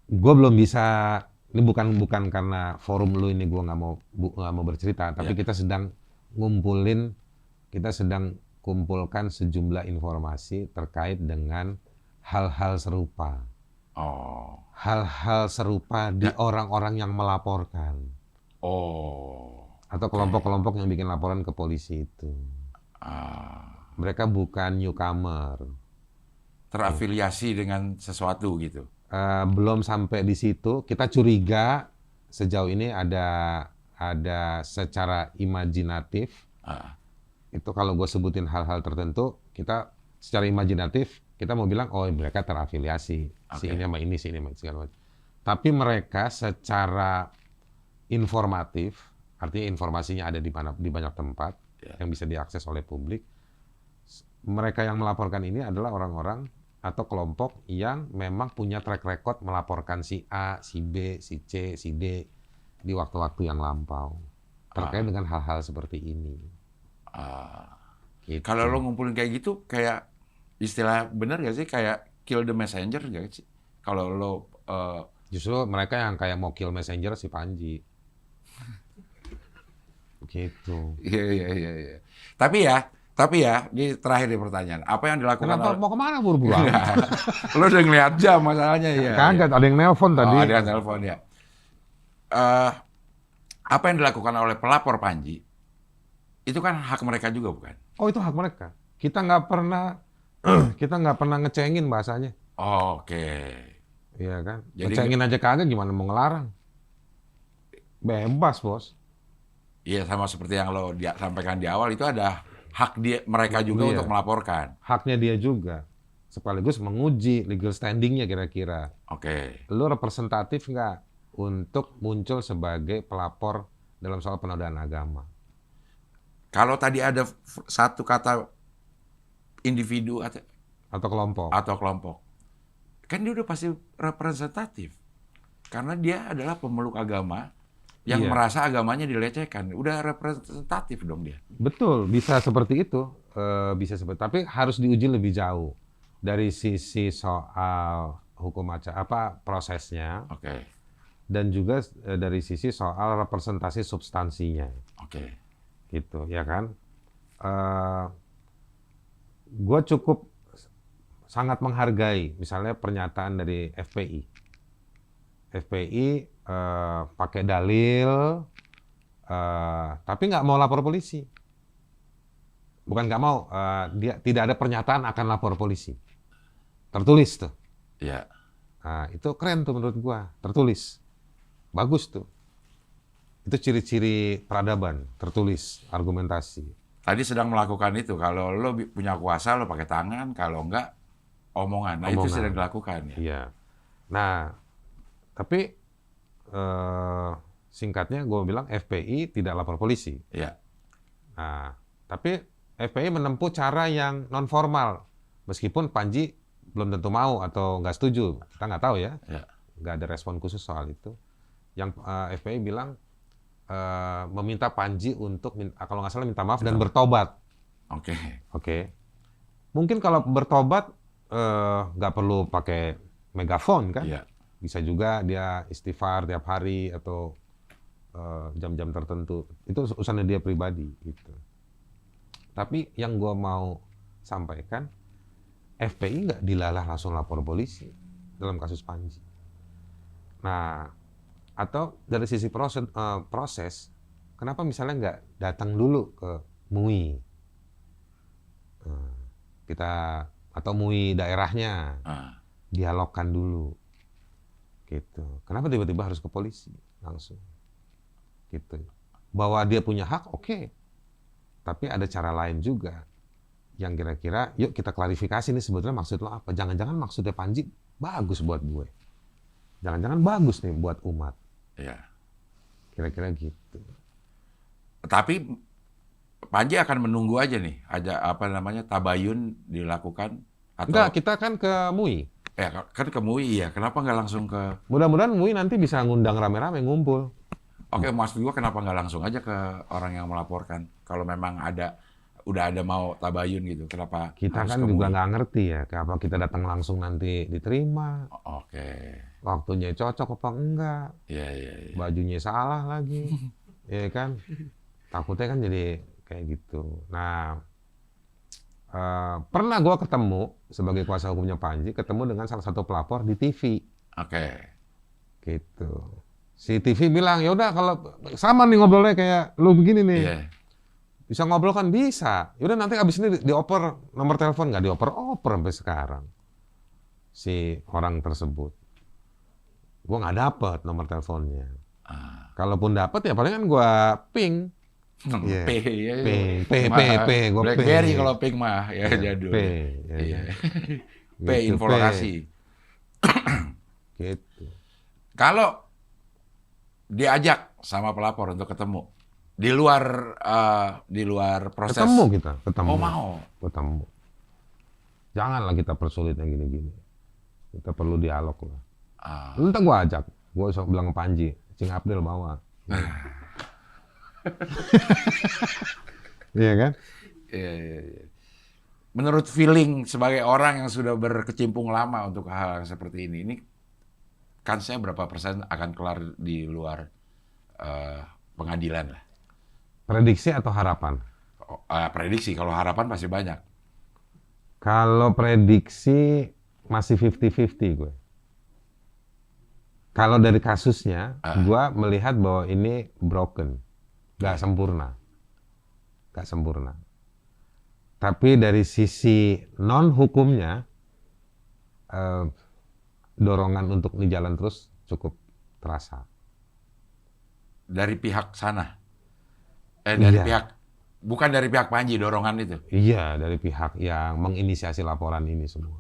Gue belum bisa, ini bukan karena forum lu ini gue nggak mau bercerita, tapi kita sedang kumpulkan sejumlah informasi terkait dengan hal-hal serupa. Hal-hal serupa di orang-orang yang melaporkan. Atau kelompok-kelompok yang bikin laporan ke polisi itu. Mereka bukan newcomer. Terafiliasi dengan sesuatu gitu. Belum sampai di situ. Kita curiga sejauh ini ada secara imajinatif. Itu kalau gue sebutin hal-hal tertentu, kita secara imajinatif kita mau bilang oh mereka terafiliasi. Si ini sama ini, si ini segala macam. Tapi mereka secara informatif, artinya informasinya ada di banyak tempat yang bisa diakses oleh publik. Mereka yang melaporkan ini adalah orang-orang atau kelompok yang memang punya track record melaporkan si A, si B, si C, si D di waktu-waktu yang lampau terkait dengan hal-hal seperti ini. Gitu. Kalau lo ngumpulin kayak gitu, kayak istilah bener gak sih kayak kill the messenger gak sih? Kalau lo justru mereka yang kayak mau kill messenger si Panji. Gitu. Iya. Tapi ya Tapi ya, ini terakhir di pertanyaan. Apa yang dilakukan Kenapa oleh... mau kemana buru-buru? Lo udah ngeliat jam masalahnya ya. Kaget, ada yang nelpon tadi. Oh, ada yang telepon ya. Apa yang dilakukan oleh pelapor Panji, itu kan hak mereka juga bukan? Oh, itu hak mereka. Kita nggak pernah kita nggak pernah ngecengin bahasanya. Oke. Iya kan? Jadi- Ngecengin aja kagak, gimana mau ngelarang? Bebas, Bos. Iya, sama seperti yang lo sampaikan di awal, itu ada hak mereka juga Iya. untuk melaporkan. Haknya dia juga. Sekaligus menguji legal standing-nya kira-kira. Oke. Lu representatif nggak untuk muncul sebagai pelapor dalam soal penodaan agama? Kalau tadi ada satu kata individu Atau kelompok? atau kelompok, kan dia udah pasti representatif. Karena dia adalah pemeluk agama yang Iya. merasa agamanya dilecehkan. Udah representatif dong dia. Betul, bisa seperti itu. Bisa seperti, tapi harus diuji lebih jauh. Dari sisi soal hukum acara, prosesnya, Oke. dan juga dari sisi soal representasi substansinya. Oke. Gitu, ya kan? Gue cukup sangat menghargai misalnya pernyataan dari FPI. FPI pakai dalil, tapi nggak mau lapor polisi. Bukan nggak mau, dia tidak ada pernyataan akan lapor polisi. Tertulis tuh. Ya. Nah, itu keren tuh menurut gua, tertulis. Bagus tuh. Itu ciri-ciri peradaban, tertulis, argumentasi. Tadi sedang melakukan itu. Kalau lo punya kuasa, lo pakai tangan. Kalau enggak, omongan. Nah, itu Omongan. sedang dilakukan ya. Iya. Nah, tapi singkatnya gue bilang FPI tidak lapor polisi. Iya. Nah, tapi FPI menempuh cara yang non formal, meskipun Panji belum tentu mau atau nggak setuju, kita nggak tahu ya, Ya. nggak ada respon khusus soal itu. Yang FPI bilang meminta Panji untuk kalau nggak salah minta maaf dan bertobat. Oke. Oke. Mungkin kalau bertobat nggak perlu pakai megafon kan? Iya. Bisa juga dia istighfar tiap hari atau jam-jam tertentu. Itu urusannya dia pribadi gitu. Tapi yang gua mau sampaikan, FPI nggak dilalah langsung lapor polisi dalam kasus Panji. Nah, atau dari sisi proses, kenapa misalnya nggak datang dulu ke MUI? Kita atau MUI daerahnya Ah. dialogkan dulu, gitu. Kenapa tiba-tiba harus ke polisi langsung? Gitu. Bahwa dia punya hak, oke. Tapi ada cara lain juga yang kira-kira, yuk kita klarifikasi nih sebetulnya maksud lo apa? Jangan-jangan maksudnya Panji bagus buat gue. Jangan-jangan bagus nih buat umat. Iya. Kira-kira gitu. Tapi Panji akan menunggu aja nih, ada apa namanya tabayun dilakukan atau Enggak, kita kan ke MUI. ya kan ke MUI ya. Kenapa nggak langsung ke? Mudah-mudahan MUI nanti bisa ngundang rame-rame ngumpul. Oke, maksud gua kenapa nggak langsung aja ke orang yang melaporkan? Kalau memang udah ada mau tabayun gitu, kenapa? Kita harus kan ke juga MUI? nggak ngerti ya, apa kita datang langsung nanti diterima, Oke, waktunya cocok apa enggak, iya iya iya. bajunya salah lagi, ya kan? Takutnya kan jadi kayak gitu. Nah, pernah gua ketemu sebagai kuasa hukumnya Panji, ketemu dengan salah satu pelapor di TV, Oke, gitu. Si TV bilang, ya udah kalau sama nih ngobrolnya kayak lu begini nih. iya. Bisa ngobrol kan bisa. Yaudah nanti abis ini dioper nomor telepon, nggak dioper-oper sampai sekarang. Si orang tersebut. Gua nggak dapet nomor teleponnya. Ah. Kalaupun dapet ya paling kan gua ping. Iya. P, ya, P, gua BlackBerry P. kalau ping mah ya jadul. P, ya Iya. kan? P Gitu, info P. lokasi. Gitu. Kalau diajak sama pelapor untuk ketemu di luar proses. Ketemu kita, ketemu. Oh mau. Ketemu. Janganlah kita persulit yang gini-gini. Kita perlu dialog lah. Ah. Lu ntar gua ajak. Gua bisa bilang ke Panji, Cing Abdel bawa. Iya kan? Iya, iya, iya. Menurut feeling sebagai orang yang sudah berkecimpung lama untuk hal yang seperti ini kansnya berapa persen akan kelar di luar pengadilan lah? Prediksi atau harapan? prediksi, kalau harapan pasti banyak. Kalau prediksi masih 50-50 gue. Kalau dari kasusnya, gue melihat bahwa ini broken, nggak sempurna. Nggak sempurna. Tapi dari sisi non-hukumnya, dorongan untuk ini jalan terus cukup terasa. Dari pihak sana? Dari Iya. pihak, bukan dari pihak Panji dorongan itu? Iya, dari pihak yang menginisiasi laporan ini semua.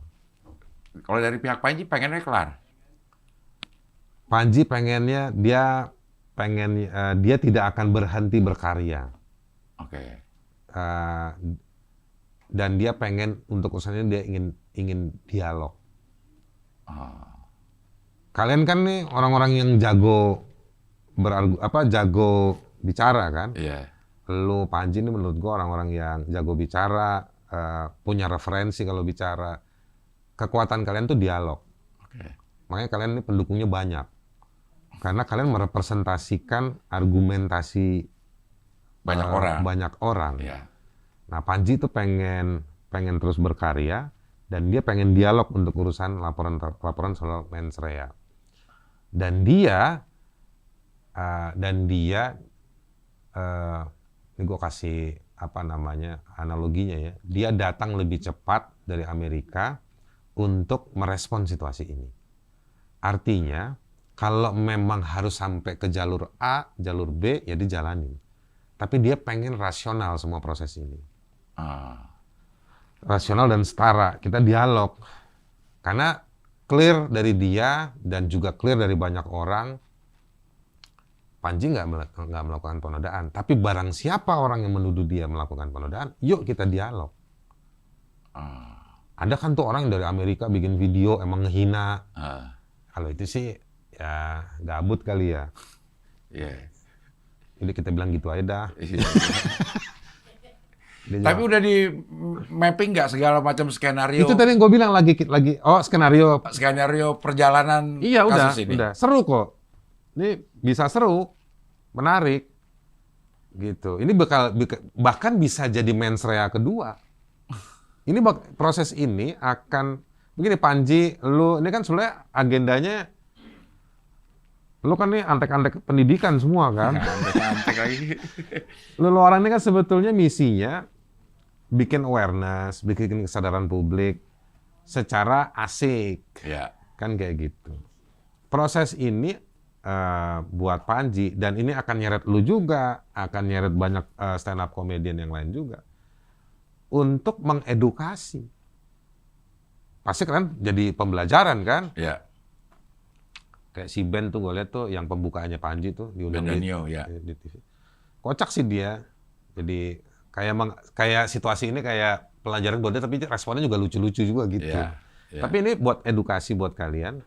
Kalau dari pihak Panji pengennya kelar? Panji pengennya dia tidak akan berhenti berkarya. Oke. Dan dia pengen untuk urusannya dia ingin dialog. Kalian kan nih orang-orang yang jago jago bicara kan? Iya. Lu Panji ini menurut gua orang-orang yang jago bicara, punya referensi kalau bicara. Kekuatan kalian tuh dialog. Oke. Makanya kalian ini pendukungnya banyak. Karena kalian merepresentasikan argumentasi banyak orang. Iya. Nah, Panji tuh pengen terus berkarya dan dia pengen dialog untuk urusan laporan soal mensrea. Dan dia ini gue kasih analoginya ya. Dia datang lebih cepat dari Amerika untuk merespon situasi ini. Artinya kalau memang harus sampai ke jalur A, jalur B, ya dijalanin. Tapi dia pengen rasional semua proses ini. Rasional dan setara. Kita dialog. Karena clear dari dia dan juga clear dari banyak orang, Panji nggak melakukan penodaan. Tapi barang siapa orang yang menuduh dia melakukan penodaan, yuk kita dialog. Ada kan tuh orang dari Amerika bikin video emang ngehina. Kalau itu sih ya gabut kali ya. Iya. Jadi kita bilang gitu aja dah. Dia Tapi jawab, udah di mapping nggak segala macam skenario? itu tadi yang gue bilang skenario. Skenario perjalanan Iya kasus ini. udah seru kok. Ini bisa seru, menarik, gitu. Ini bahkan bisa jadi mensrea kedua. Ini proses ini akan begini Panji, lu ini kan sebenarnya agendanya, lu kan nih antek-antek pendidikan semua kan. Antek lagi. Lu orang ini kan sebetulnya misinya bikin awareness, bikin kesadaran publik secara asik. Iya. Kan kayak gitu. Proses ini buat Panji, dan ini akan nyeret lu juga, akan nyeret banyak stand up comedian yang lain juga, untuk mengedukasi. Pasti kan jadi pembelajaran kan? Iya. Kayak si Ben tuh gue lihat tuh yang pembukaannya Panji tuh diundang Ben Danio, ya. di TV. Kocak sih dia. Jadi kayak situasi ini kayak pelajaran buat dia, tapi responnya juga lucu-lucu juga gitu. Iya, iya. Tapi ini buat edukasi buat kalian.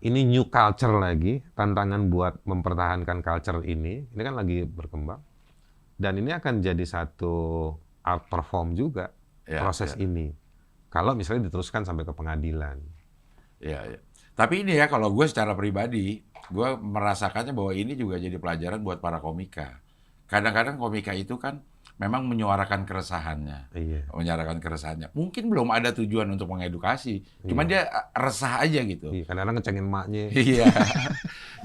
Ini new culture lagi, tantangan buat mempertahankan culture ini kan lagi berkembang. Dan ini akan jadi satu art perform juga, Ya, proses ya. ini. Kalau misalnya diteruskan sampai ke pengadilan. Iya, iya. Tapi ini ya, kalau gue secara pribadi, gue merasakannya bahwa ini juga jadi pelajaran buat para komika. Kadang-kadang komika itu kan memang menyuarakan keresahannya. Iya. Menyuarakan keresahannya. Mungkin belum ada tujuan untuk mengedukasi. Cuman dia resah aja gitu. Iya, kadang-kadang ngecengin emaknya. Iya.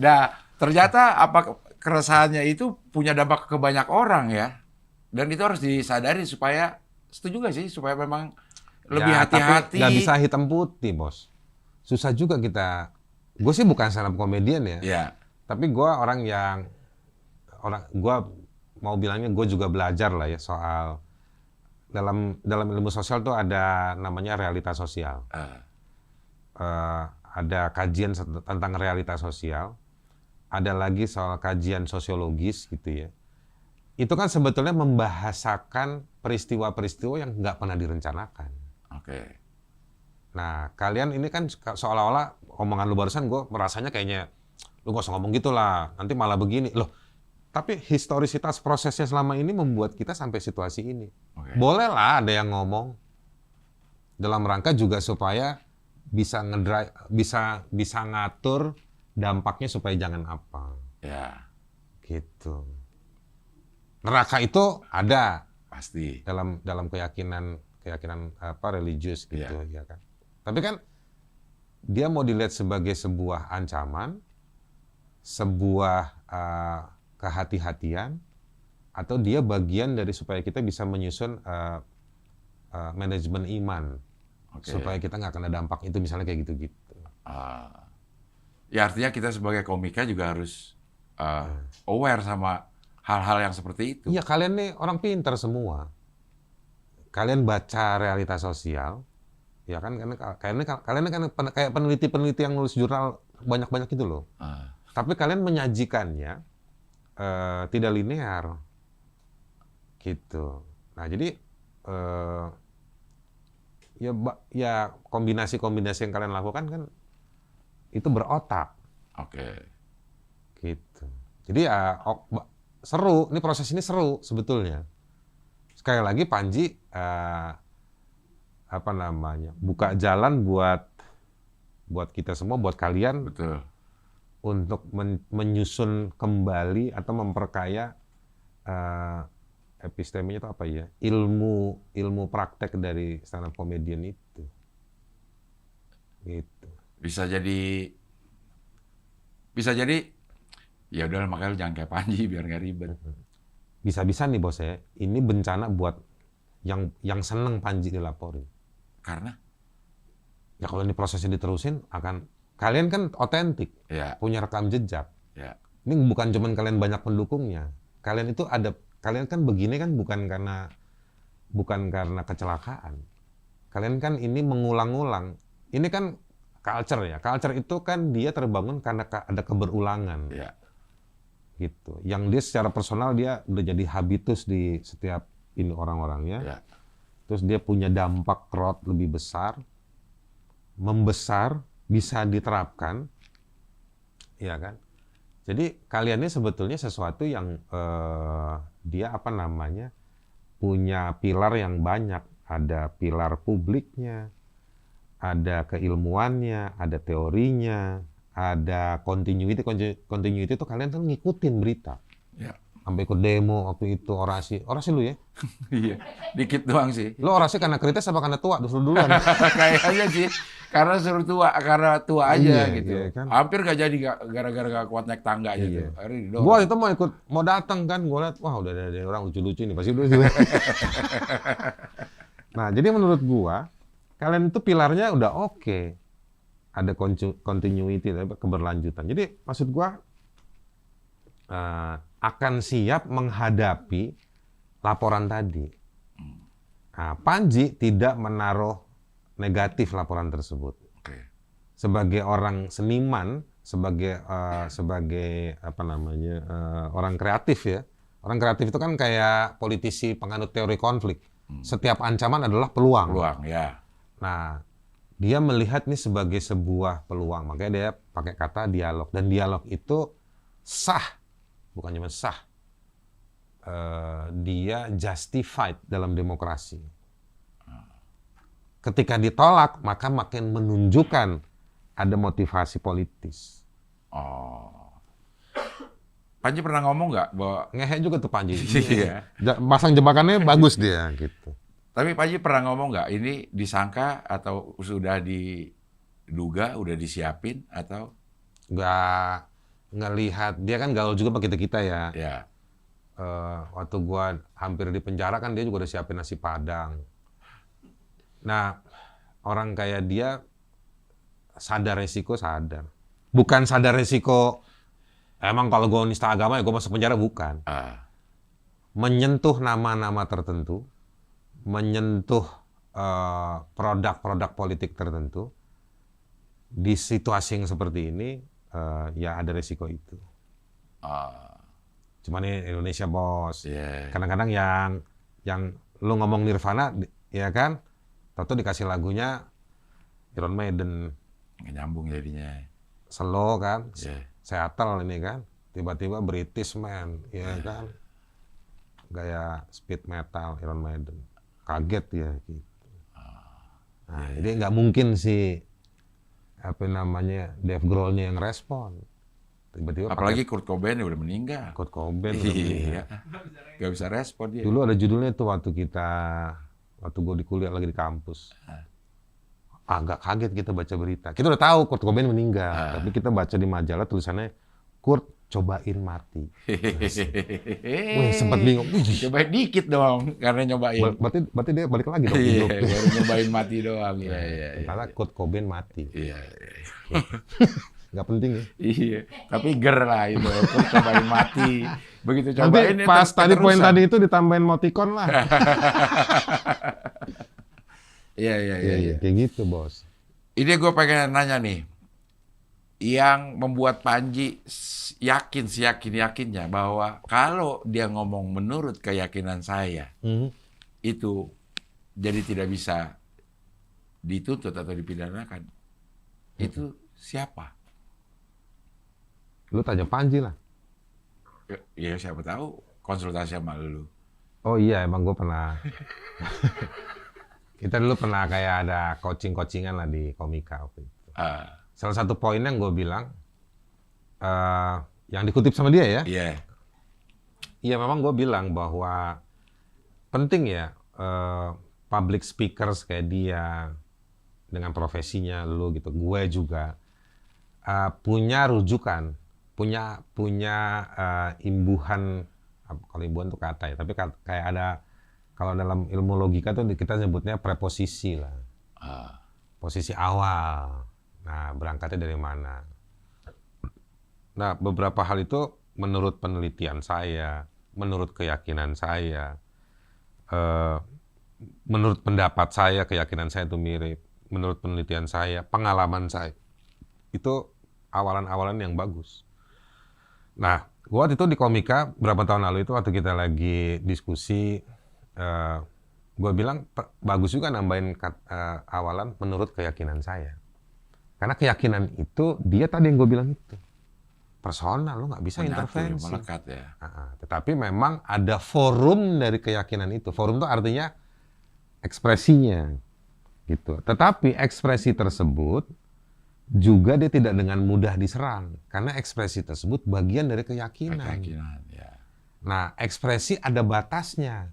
Nah, ternyata keresahannya itu punya dampak ke banyak orang ya. Dan itu harus disadari supaya, setuju gak sih? Supaya memang lebih Ya, hati-hati. tapi nggak bisa hitam putih, bos. Susah juga kita. Gue sih bukan stand up comedian ya. Iya. Tapi gue gue mau bilangnya gue juga belajar lah ya soal dalam ilmu sosial tuh ada namanya realitas sosial. Ada kajian tentang realitas sosial. Ada lagi soal kajian sosiologis gitu ya. Itu kan sebetulnya membahasakan peristiwa-peristiwa yang nggak pernah direncanakan. Oke. Nah, kalian ini kan seolah-olah omongan lu barusan gue merasanya kayaknya lu gak usah ngomong gitu lah, nanti malah begini. Loh, tapi historisitas prosesnya selama ini membuat kita sampai situasi ini. Oke. Boleh lah ada yang ngomong dalam rangka juga supaya bisa bisa ngatur dampaknya supaya jangan apa. Ya. Gitu. Neraka itu ada. Pasti. dalam keyakinan apa religius gitu Iya. ya kan. Tapi kan dia mau dilihat sebagai sebuah ancaman, sebuah kehati-hatian, atau dia bagian dari supaya kita bisa menyusun manajemen iman Oke. supaya kita nggak kena dampak itu misalnya kayak gitu-gitu. Ah. Ya artinya kita sebagai komika juga harus aware sama hal-hal yang seperti itu. Iya, kalian nih orang pintar semua. Kalian baca realita sosial, ya kan? Kalian kan kayak peneliti-peneliti yang nulis jurnal banyak-banyak itu loh. Ah. Tapi kalian menyajikannya tidak linear, gitu. Nah, jadi ya kombinasi-kombinasi yang kalian lakukan kan itu berotak, Oke. gitu. Jadi ya seru. Ini proses ini seru sebetulnya. Sekali lagi Panji apa namanya buka jalan buat kita semua, buat kalian Betul. untuk menyusun kembali atau memperkaya epistemenya itu apa ya, ilmu praktek dari stand up comedian itu, gitu. Bisa jadi ya udah makanya lu jangan kayak Panji biar nggak ribet. Bisa-bisa nih bos ya, ini bencana buat yang seneng Panji dilaporin. Karena Ya kalau ini prosesnya diterusin kalian kan otentik, ya, punya rekam jejak. ya, Ini bukan cuman kalian banyak pendukungnya. Kalian kan begini kan bukan karena kecelakaan. Kalian kan ini mengulang-ulang. Ini kan culture ya. Culture itu kan dia terbangun karena ada keberulangan. ya. Gitu. Yang dia secara personal dia udah jadi habitus di setiap ini orang-orangnya. Ya. Terus dia punya dampak crowd lebih besar, membesar, bisa diterapkan, ya kan? Jadi kalian ini sebetulnya sesuatu yang dia apa namanya punya pilar yang banyak. Ada pilar publiknya, ada keilmuannya, ada teorinya, ada continuity. Continuity itu kalian tuh ngikutin berita. Ya. Sampai ikut demo waktu itu, orasi lu ya? Iya, dikit doang sih. Lo orasi karena kritis apa karena tua? Duluan. Kayaknya sih karena suruh tua, karena tua aja Iya, gitu. iya kan? Hampir gak jadi gara-gara gak kuat naik tangga aja Iya. tuh. Akhirnya didorong. Gua itu mau datang kan, gua lihat wah udah ada orang lucu-lucu nih pasti dulu. Nah, jadi menurut gua kalian itu pilarnya udah oke. Ada continuity, keberlanjutan. Jadi maksud gua akan siap menghadapi laporan tadi. Nah, Panji tidak menaruh negatif laporan tersebut. Oke. Sebagai orang seniman, sebagai apa namanya orang kreatif ya. Orang kreatif itu kan kayak politisi penganut teori konflik. Setiap ancaman adalah peluang. Peluang, ya. Nah, dia melihat ini sebagai sebuah peluang. Makanya dia pakai kata dialog. Dan dialog itu sah, bukan cuma sah. Dia justified dalam demokrasi. Ketika ditolak, maka makin menunjukkan ada motivasi politis. Oh. Panji pernah ngomong nggak bahwa Ngehe juga tuh Panji. Iya. Pasang jebakannya bagus dia gitu. Tapi Panji pernah ngomong nggak ini disangka atau sudah diduga, udah disiapin atau? Nggak ngelihat, dia kan gaul juga sama kita-kita ya. Ya. Waktu gua hampir di penjara kan dia juga udah siapin nasi Padang. Nah, orang kayak dia sadar resiko, sadar. Bukan sadar resiko, emang kalau gua nista agama ya gua masuk penjara, bukan. Menyentuh nama-nama tertentu, menyentuh produk-produk politik tertentu, di situasi yang seperti ini, ya ada resiko itu. Cuman ini Indonesia bos. Yeah. Kadang-kadang yang lu ngomong Nirvana, ya kan? Tahu dikasih lagunya Iron Maiden. Nggak nyambung jadinya. Slow kan? Yeah. Seattle ini kan? Tiba-tiba British man, ya kan? Gaya speed metal Iron Maiden. Kaget ya gitu. Nah, jadi nggak mungkin sih apa namanya Dave Grohl-nya yang respon. Tiba-tiba Apalagi Kurt Cobain udah meninggal. Kurt Cobain udah meninggal. Iya. Gak bisa respon dia. Dulu ada judulnya tuh waktu gue di kuliah lagi di kampus. Agak kaget kita baca berita. Kita udah tahu Kurt Cobain meninggal, tapi kita baca di majalah tulisannya Kurt cobain mati. Wih, sempat bingung. Cobain dikit dong, karena nyobain. Berarti dia balik lagi dong Iya, hidup. baru nyobain mati doang. Iya. Karena Kurt Cobain mati. Iya. Nggak penting ya. Iya, tapi ger lah itu. Kurt cobain mati. Begitu Nanti cobain pas tadi poin keterusan. tadi itu ditambahin emoticon lah. Iya. Kayak gitu, Bos. Ini gue pengen nanya nih, yang membuat Panji yakinnya bahwa kalau dia ngomong menurut keyakinan saya, itu jadi tidak bisa dituntut atau dipidanakan. Itu siapa? Lu tanya Panji lah. Ya siapa tahu konsultasi sama lu. Oh iya, emang gue pernah. Kita dulu pernah kayak ada coaching-coachingan lah di Komika waktu itu. Salah satu poin yang gue bilang, yang dikutip sama dia ya. Iya. Iya, memang gue bilang bahwa penting ya public speakers kayak dia dengan profesinya lu gitu, gue juga punya rujukan, punya imbuhan, kalau imbuhan tuh kata ya, tapi kayak ada, kalau dalam ilmu logika tuh kita sebutnya preposisi lah, posisi awal. Nah, berangkatnya dari mana? Nah, beberapa hal itu menurut penelitian saya, menurut keyakinan saya, menurut pendapat saya, keyakinan saya itu mirip, menurut penelitian saya, pengalaman saya, itu awalan-awalan yang bagus. Nah, waktu itu di Komika, berapa tahun lalu itu waktu kita lagi diskusi, gue bilang bagus juga nambahin awalan menurut keyakinan saya. Karena keyakinan itu, dia tadi yang gue bilang itu. Personal, lo nggak bisa intervensi. Melekat ya. Tetapi memang ada forum dari keyakinan itu. Forum itu artinya ekspresinya. Gitu. Tetapi ekspresi tersebut juga dia tidak dengan mudah diserang. Karena ekspresi tersebut bagian dari keyakinan. Keyakinan, ya. Nah, ekspresi ada batasnya.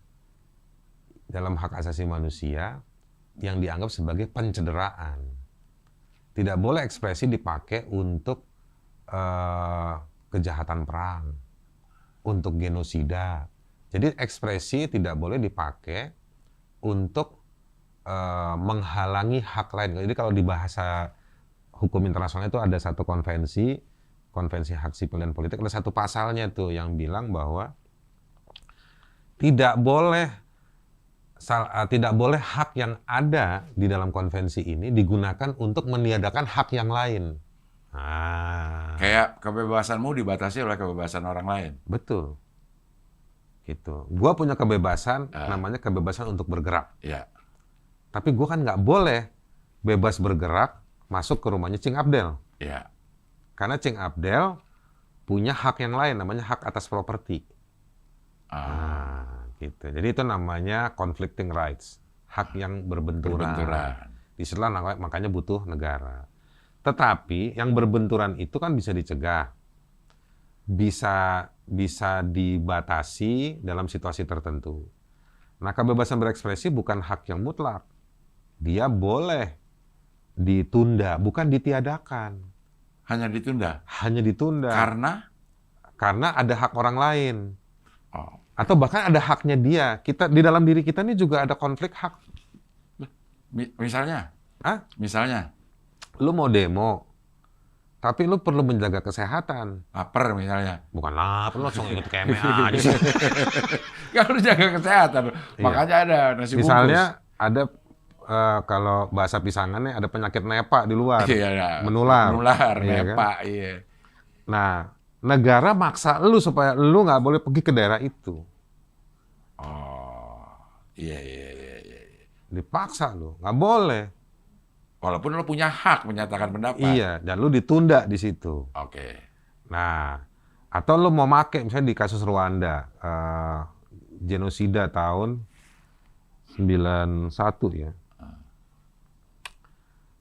Dalam hak asasi manusia yang dianggap sebagai pencederaan. Tidak boleh ekspresi dipakai untuk kejahatan perang, untuk genosida. Jadi ekspresi tidak boleh dipakai untuk menghalangi hak lain. Jadi kalau di bahasa hukum internasional itu ada satu konvensi hak sipil dan politik, ada satu pasalnya tuh yang bilang bahwa tidak boleh hak yang ada di dalam konvensi ini digunakan untuk meniadakan hak yang lain. Kayak kebebasanmu dibatasi oleh kebebasan orang lain. Betul. Gitu. Gua punya kebebasan, namanya kebebasan untuk bergerak. Ya. Tapi gua kan nggak boleh bebas bergerak masuk ke rumahnya Cing Abdel. Ya. Karena Cing Abdel punya hak yang lain, namanya hak atas properti. Gitu. Jadi itu namanya conflicting rights, hak yang berbenturan. Di setelah makanya butuh negara. Tetapi yang berbenturan itu kan bisa dicegah, bisa dibatasi dalam situasi tertentu. Nah, kebebasan berekspresi bukan hak yang mutlak. Dia boleh ditunda, bukan ditiadakan. Hanya ditunda? Hanya ditunda. Karena ada hak orang lain. Atau bahkan ada haknya dia. Di dalam diri kita ini juga ada konflik hak. Misalnya? Misalnya? Lu mau demo, tapi lu perlu menjaga kesehatan. Lapar misalnya? Bukan lapar, lu langsung ikut keme aja sih. Kan lu jaga kesehatan, makanya ada nasi bungkus. Misalnya ada, kalau bahasa pisangannya ada penyakit nepa di luar, menular, nepa, kan? Iya. Nah, negara maksa lu supaya lu nggak boleh pergi ke daerah itu. Iya. Dipaksa lu, nggak boleh. Walaupun lu punya hak menyatakan pendapat. Iya, dan lu ditunda di situ. Oke. Nah, atau lu mau make, misalnya di kasus Rwanda, genosida tahun 91 ya.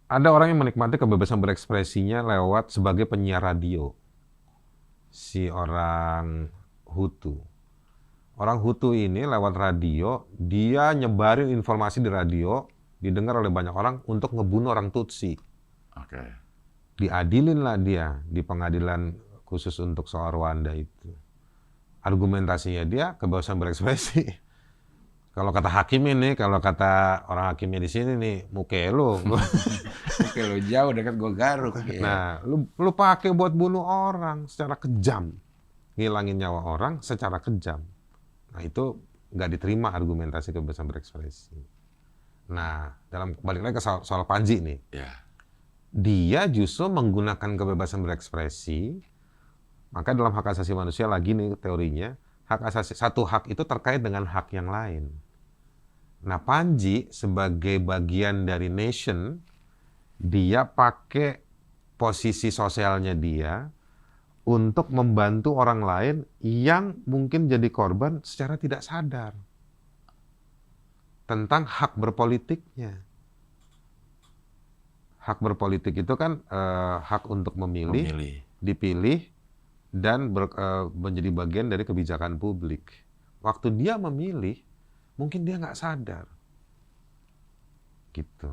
Ada orang yang menikmati kebebasan berekspresinya lewat sebagai penyiar radio. si orang Hutu. Orang Hutu ini lewat radio, dia nyebarin informasi di radio, didengar oleh banyak orang untuk ngebunuh orang Tutsi. Oke. Diadilin lah dia di pengadilan khusus untuk soal Rwanda itu. Argumentasinya dia kebebasan berekspresi. Kalau kata hakim ini, kalau kata orang hakimnya di sini nih, muke lu. Oke, lo jauh dekat gue garuk. Iya. Nah, lu pakai buat bunuh orang secara kejam. Ngilangin nyawa orang secara kejam. Nah, itu nggak diterima argumentasi kebebasan berekspresi. Nah, balik lagi ke soal Panji nih. Ya. Dia justru menggunakan kebebasan berekspresi, maka dalam hak asasi manusia lagi nih teorinya, satu hak itu terkait dengan hak yang lain. Nah, Panji sebagai bagian dari nation, dia pakai posisi sosialnya dia untuk membantu orang lain yang mungkin jadi korban secara tidak sadar tentang hak berpolitiknya. Hak berpolitik itu kan hak untuk memilih, dipilih, dan menjadi bagian dari kebijakan publik. Waktu dia memilih, mungkin dia nggak sadar. Gitu.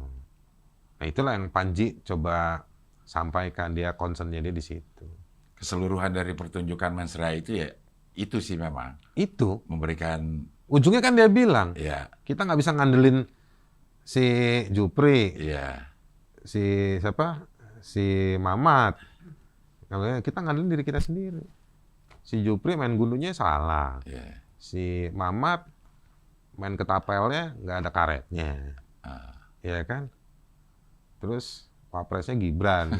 Nah, itulah yang Panji coba sampaikan, dia concern-nya dia di situ. Keseluruhan dari pertunjukan Mens Rea itu ya, itu sih memang. Itu. Memberikan. Ujungnya kan dia bilang, Ya. kita nggak bisa ngandelin si Jupri, Iya. si siapa, si Mamat. Kita ngandelin diri kita sendiri. Si Jupri main gundunya salah. Iya. Si Mamat main ketapelnya nggak ada karetnya. Ya kan? Terus Wapresnya Gibran.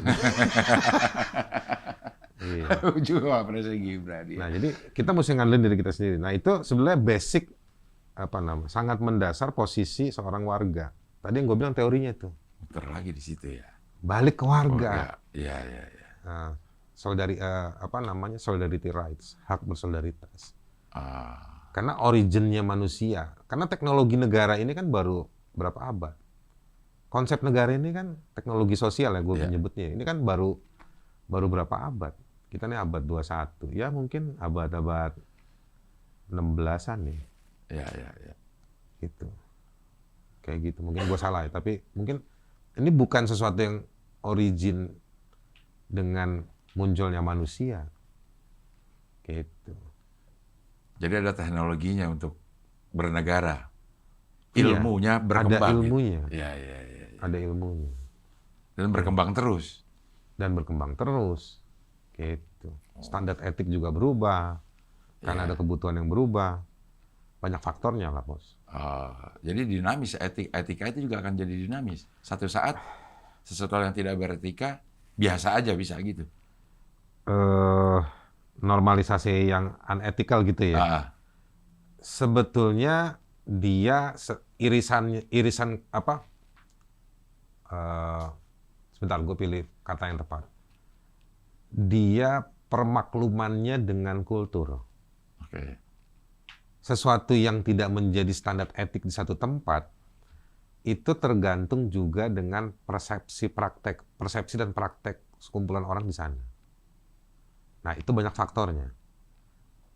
Iya. Juga Presiden Gibran. Nah, jadi kita mesti ngandelin diri kita sendiri. Nah, itu sebenarnya basic sangat mendasar posisi seorang warga. Tadi yang gue bilang teorinya tuh. Muter lagi di situ ya. Balik ke warga. Iya. Nah, solidarity rights, hak bersolidaritas. Karena originnya manusia. Karena teknologi negara ini kan baru berapa abad. Konsep negara ini kan teknologi sosial ya gue menyebutnya. Ini kan baru berapa abad. Kita nih abad 21. Ya mungkin abad 16-an nih. Iya. Gitu. Kayak gitu. Mungkin gue salah ya. Tapi mungkin ini bukan sesuatu yang origin dengan munculnya manusia. Gitu. Jadi ada teknologinya untuk bernegara. Iya, Ilmunya berkembang. ada ilmunya. Iya. Ada ilmunya. Dan berkembang terus. Gitu. Standar etik juga berubah. Karena ada kebutuhan yang berubah. Banyak faktornya lah, Bos. Jadi dinamis. Etika itu juga akan jadi dinamis. Satu saat, sesuatu yang tidak beretika, biasa aja bisa gitu. Normalisasi yang unethical gitu ya. Sebetulnya dia irisan apa? Sebentar, gue pilih kata yang tepat. Dia permaklumannya dengan kultur. Oke. Sesuatu yang tidak menjadi standar etik di satu tempat, itu tergantung juga dengan persepsi dan praktek sekumpulan orang di sana. Nah, itu banyak faktornya.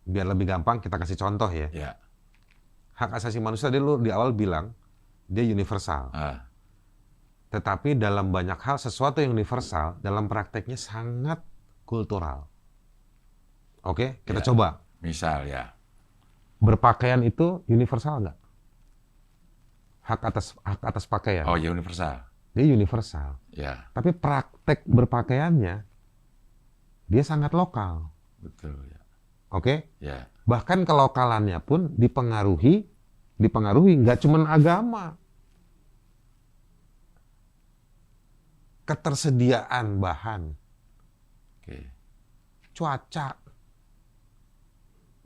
Biar lebih gampang, kita kasih contoh ya. Ya. Hak asasi manusia, tadi lu di awal bilang, dia universal. Tetapi dalam banyak hal, sesuatu yang universal, dalam prakteknya sangat kultural. Oke, kita coba. Misal ya. Berpakaian itu universal nggak? Hak atas pakaian. Oh ya, universal. Dia universal. Ya. Tapi praktek berpakaiannya, dia sangat lokal. Betul ya. Oke? Ya. Bahkan kelokalannya pun dipengaruhi nggak cuma agama. Ketersediaan bahan. Oke. Cuaca,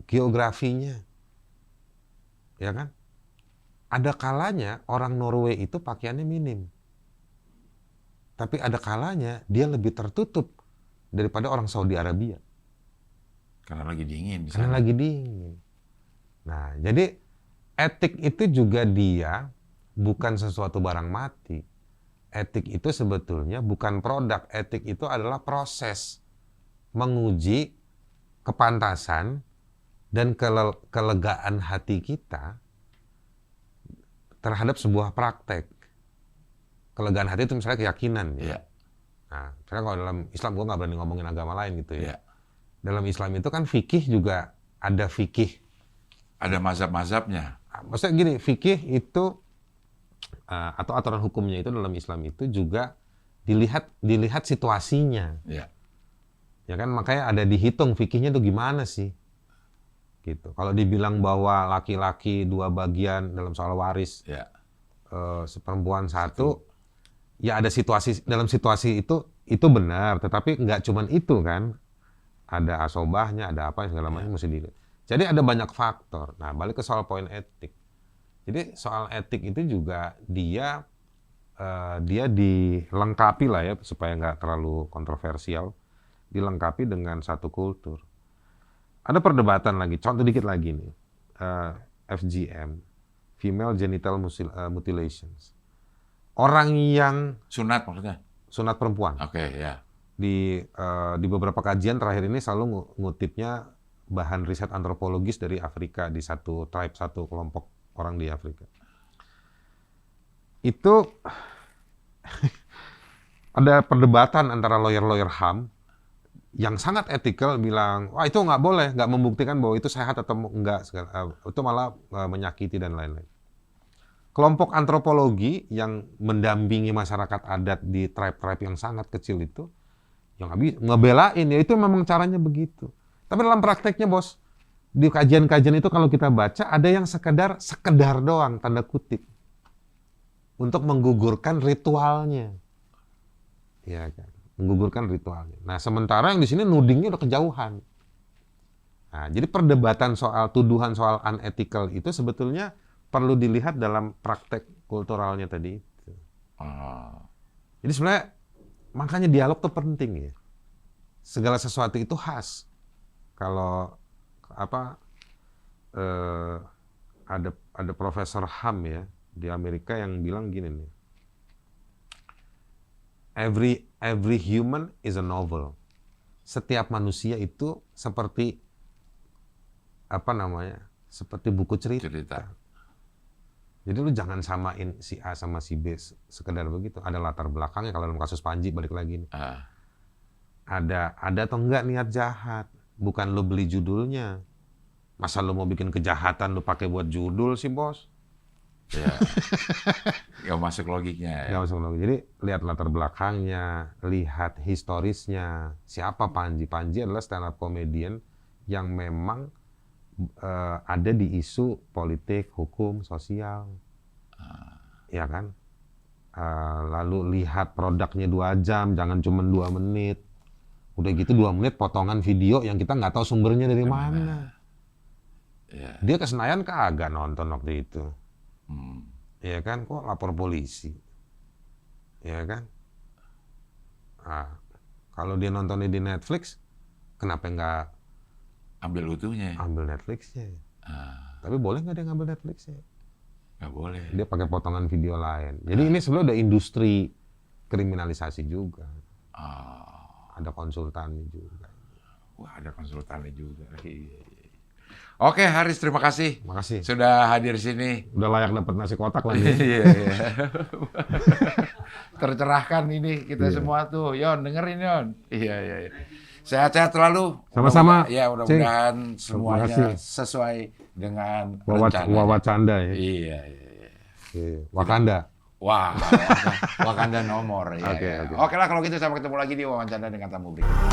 geografinya, ya kan? Ada kalanya orang Norway itu pakaiannya minim, tapi ada kalanya dia lebih tertutup daripada orang Saudi Arabia. Karena lagi dingin. Karena lagi dingin. Nah, jadi etik itu juga dia bukan sesuatu barang mati. Etik itu sebetulnya bukan produk. Etik itu adalah proses menguji kepantasan dan kelegaan hati kita terhadap sebuah praktek. Kelegaan hati itu misalnya keyakinan. Ya. Iya. Nah, misalnya kalau dalam Islam, gue nggak berani ngomongin agama lain gitu ya. Iya. Dalam Islam itu kan fikih juga ada fikih. Ada mazhab-mazhabnya. Maksudnya gini, fikih itu atau aturan hukumnya itu dalam Islam itu juga dilihat situasinya. Iya. Ya kan, makanya ada dihitung fikihnya itu gimana sih. Gitu. Kalau dibilang bahwa laki-laki 2 bagian dalam soal waris, Iya. perempuan 1, ya ada situasi, dalam situasi itu benar, tetapi nggak cuman itu kan. Ada asobahnya, ada apa segala macam mesti dilihat. Jadi ada banyak faktor. Nah, balik ke soal poin etik. Jadi soal etik itu juga dia dilengkapi lah ya, supaya nggak terlalu kontroversial, dilengkapi dengan satu kultur. Ada perdebatan lagi, contoh dikit lagi nih, FGM, female genital mutilations. Orang yang Sunat maksudnya? sunat perempuan. Oke, ya. Di beberapa kajian terakhir ini selalu ngutipnya bahan riset antropologis dari Afrika, di satu kelompok orang di Afrika. Itu ada perdebatan antara lawyer-lawyer HAM yang sangat etikal bilang, wah itu nggak boleh, nggak membuktikan bahwa itu sehat atau enggak, itu malah menyakiti dan lain-lain. Kelompok antropologi yang mendampingi masyarakat adat di tribe-tribe yang sangat kecil itu, yang ngebelain, ya itu memang caranya begitu. Tapi dalam prakteknya, bos, di kajian-kajian itu kalau kita baca, ada yang sekedar doang, tanda kutip, untuk menggugurkan ritualnya. Ya kan, menggugurkan ritualnya. Nah, sementara yang di sini nudingnya udah kejauhan. Nah, jadi perdebatan soal tuduhan soal unethical itu sebetulnya perlu dilihat dalam praktek kulturalnya tadi itu. Jadi sebenarnya makanya dialog tuh penting ya. Segala sesuatu itu khas. Kalau ada Profesor Ham ya di Amerika yang bilang gini nih. Every human is a novel. Setiap manusia itu seperti seperti buku cerita. Jadi lu jangan samain si A sama si B sekedar begitu. Ada latar belakangnya. Kalau dalam kasus Panji balik lagi nih. Ada atau enggak niat jahat. Bukan lu beli judulnya. Masa lu mau bikin kejahatan lu pakai buat judul sih, bos? Ya. Gak masuk logiknya. Ya. Gak masuk logik. Jadi lihat latar belakangnya, lihat historisnya. Siapa Panji? Panji adalah stand up comedian yang memang ada di isu politik, hukum, sosial, ya kan? Lalu lihat produknya 2 jam, jangan cuma 2 menit. Udah gitu 2 menit potongan video yang kita nggak tahu sumbernya dari mana. Ya. Dia ke Senayan kagak nonton waktu itu, ya kan? Kok lapor polisi, ya kan? Kalau dia nontonnya di Netflix, kenapa nggak Ambil utuhnya. ambil Netflixnya? Tapi boleh nggak dia ngambil Netflixnya? Nggak boleh. Dia pakai potongan video lain. Jadi ini sebenarnya udah industri kriminalisasi juga. Ada konsultannya juga. Wah, ada konsultannya juga. Oke, Haris, terima kasih. Makasih. Sudah hadir sini. Udah layak dapat nasi kotak lagi. Iya. Tercerahkan ini kita semua tuh. Yon, dengerin Yon. Iya. Sehat-sehat selalu. Sama-sama. Ya, mudah-mudahan semuanya sesuai dengan rencana. Wawacanda ya. Iya. Wakanda. Wah, Wakanda nomor. Ya, Oke. Oke lah kalau gitu sampai ketemu lagi di wawancara dengan tamu berikutnya.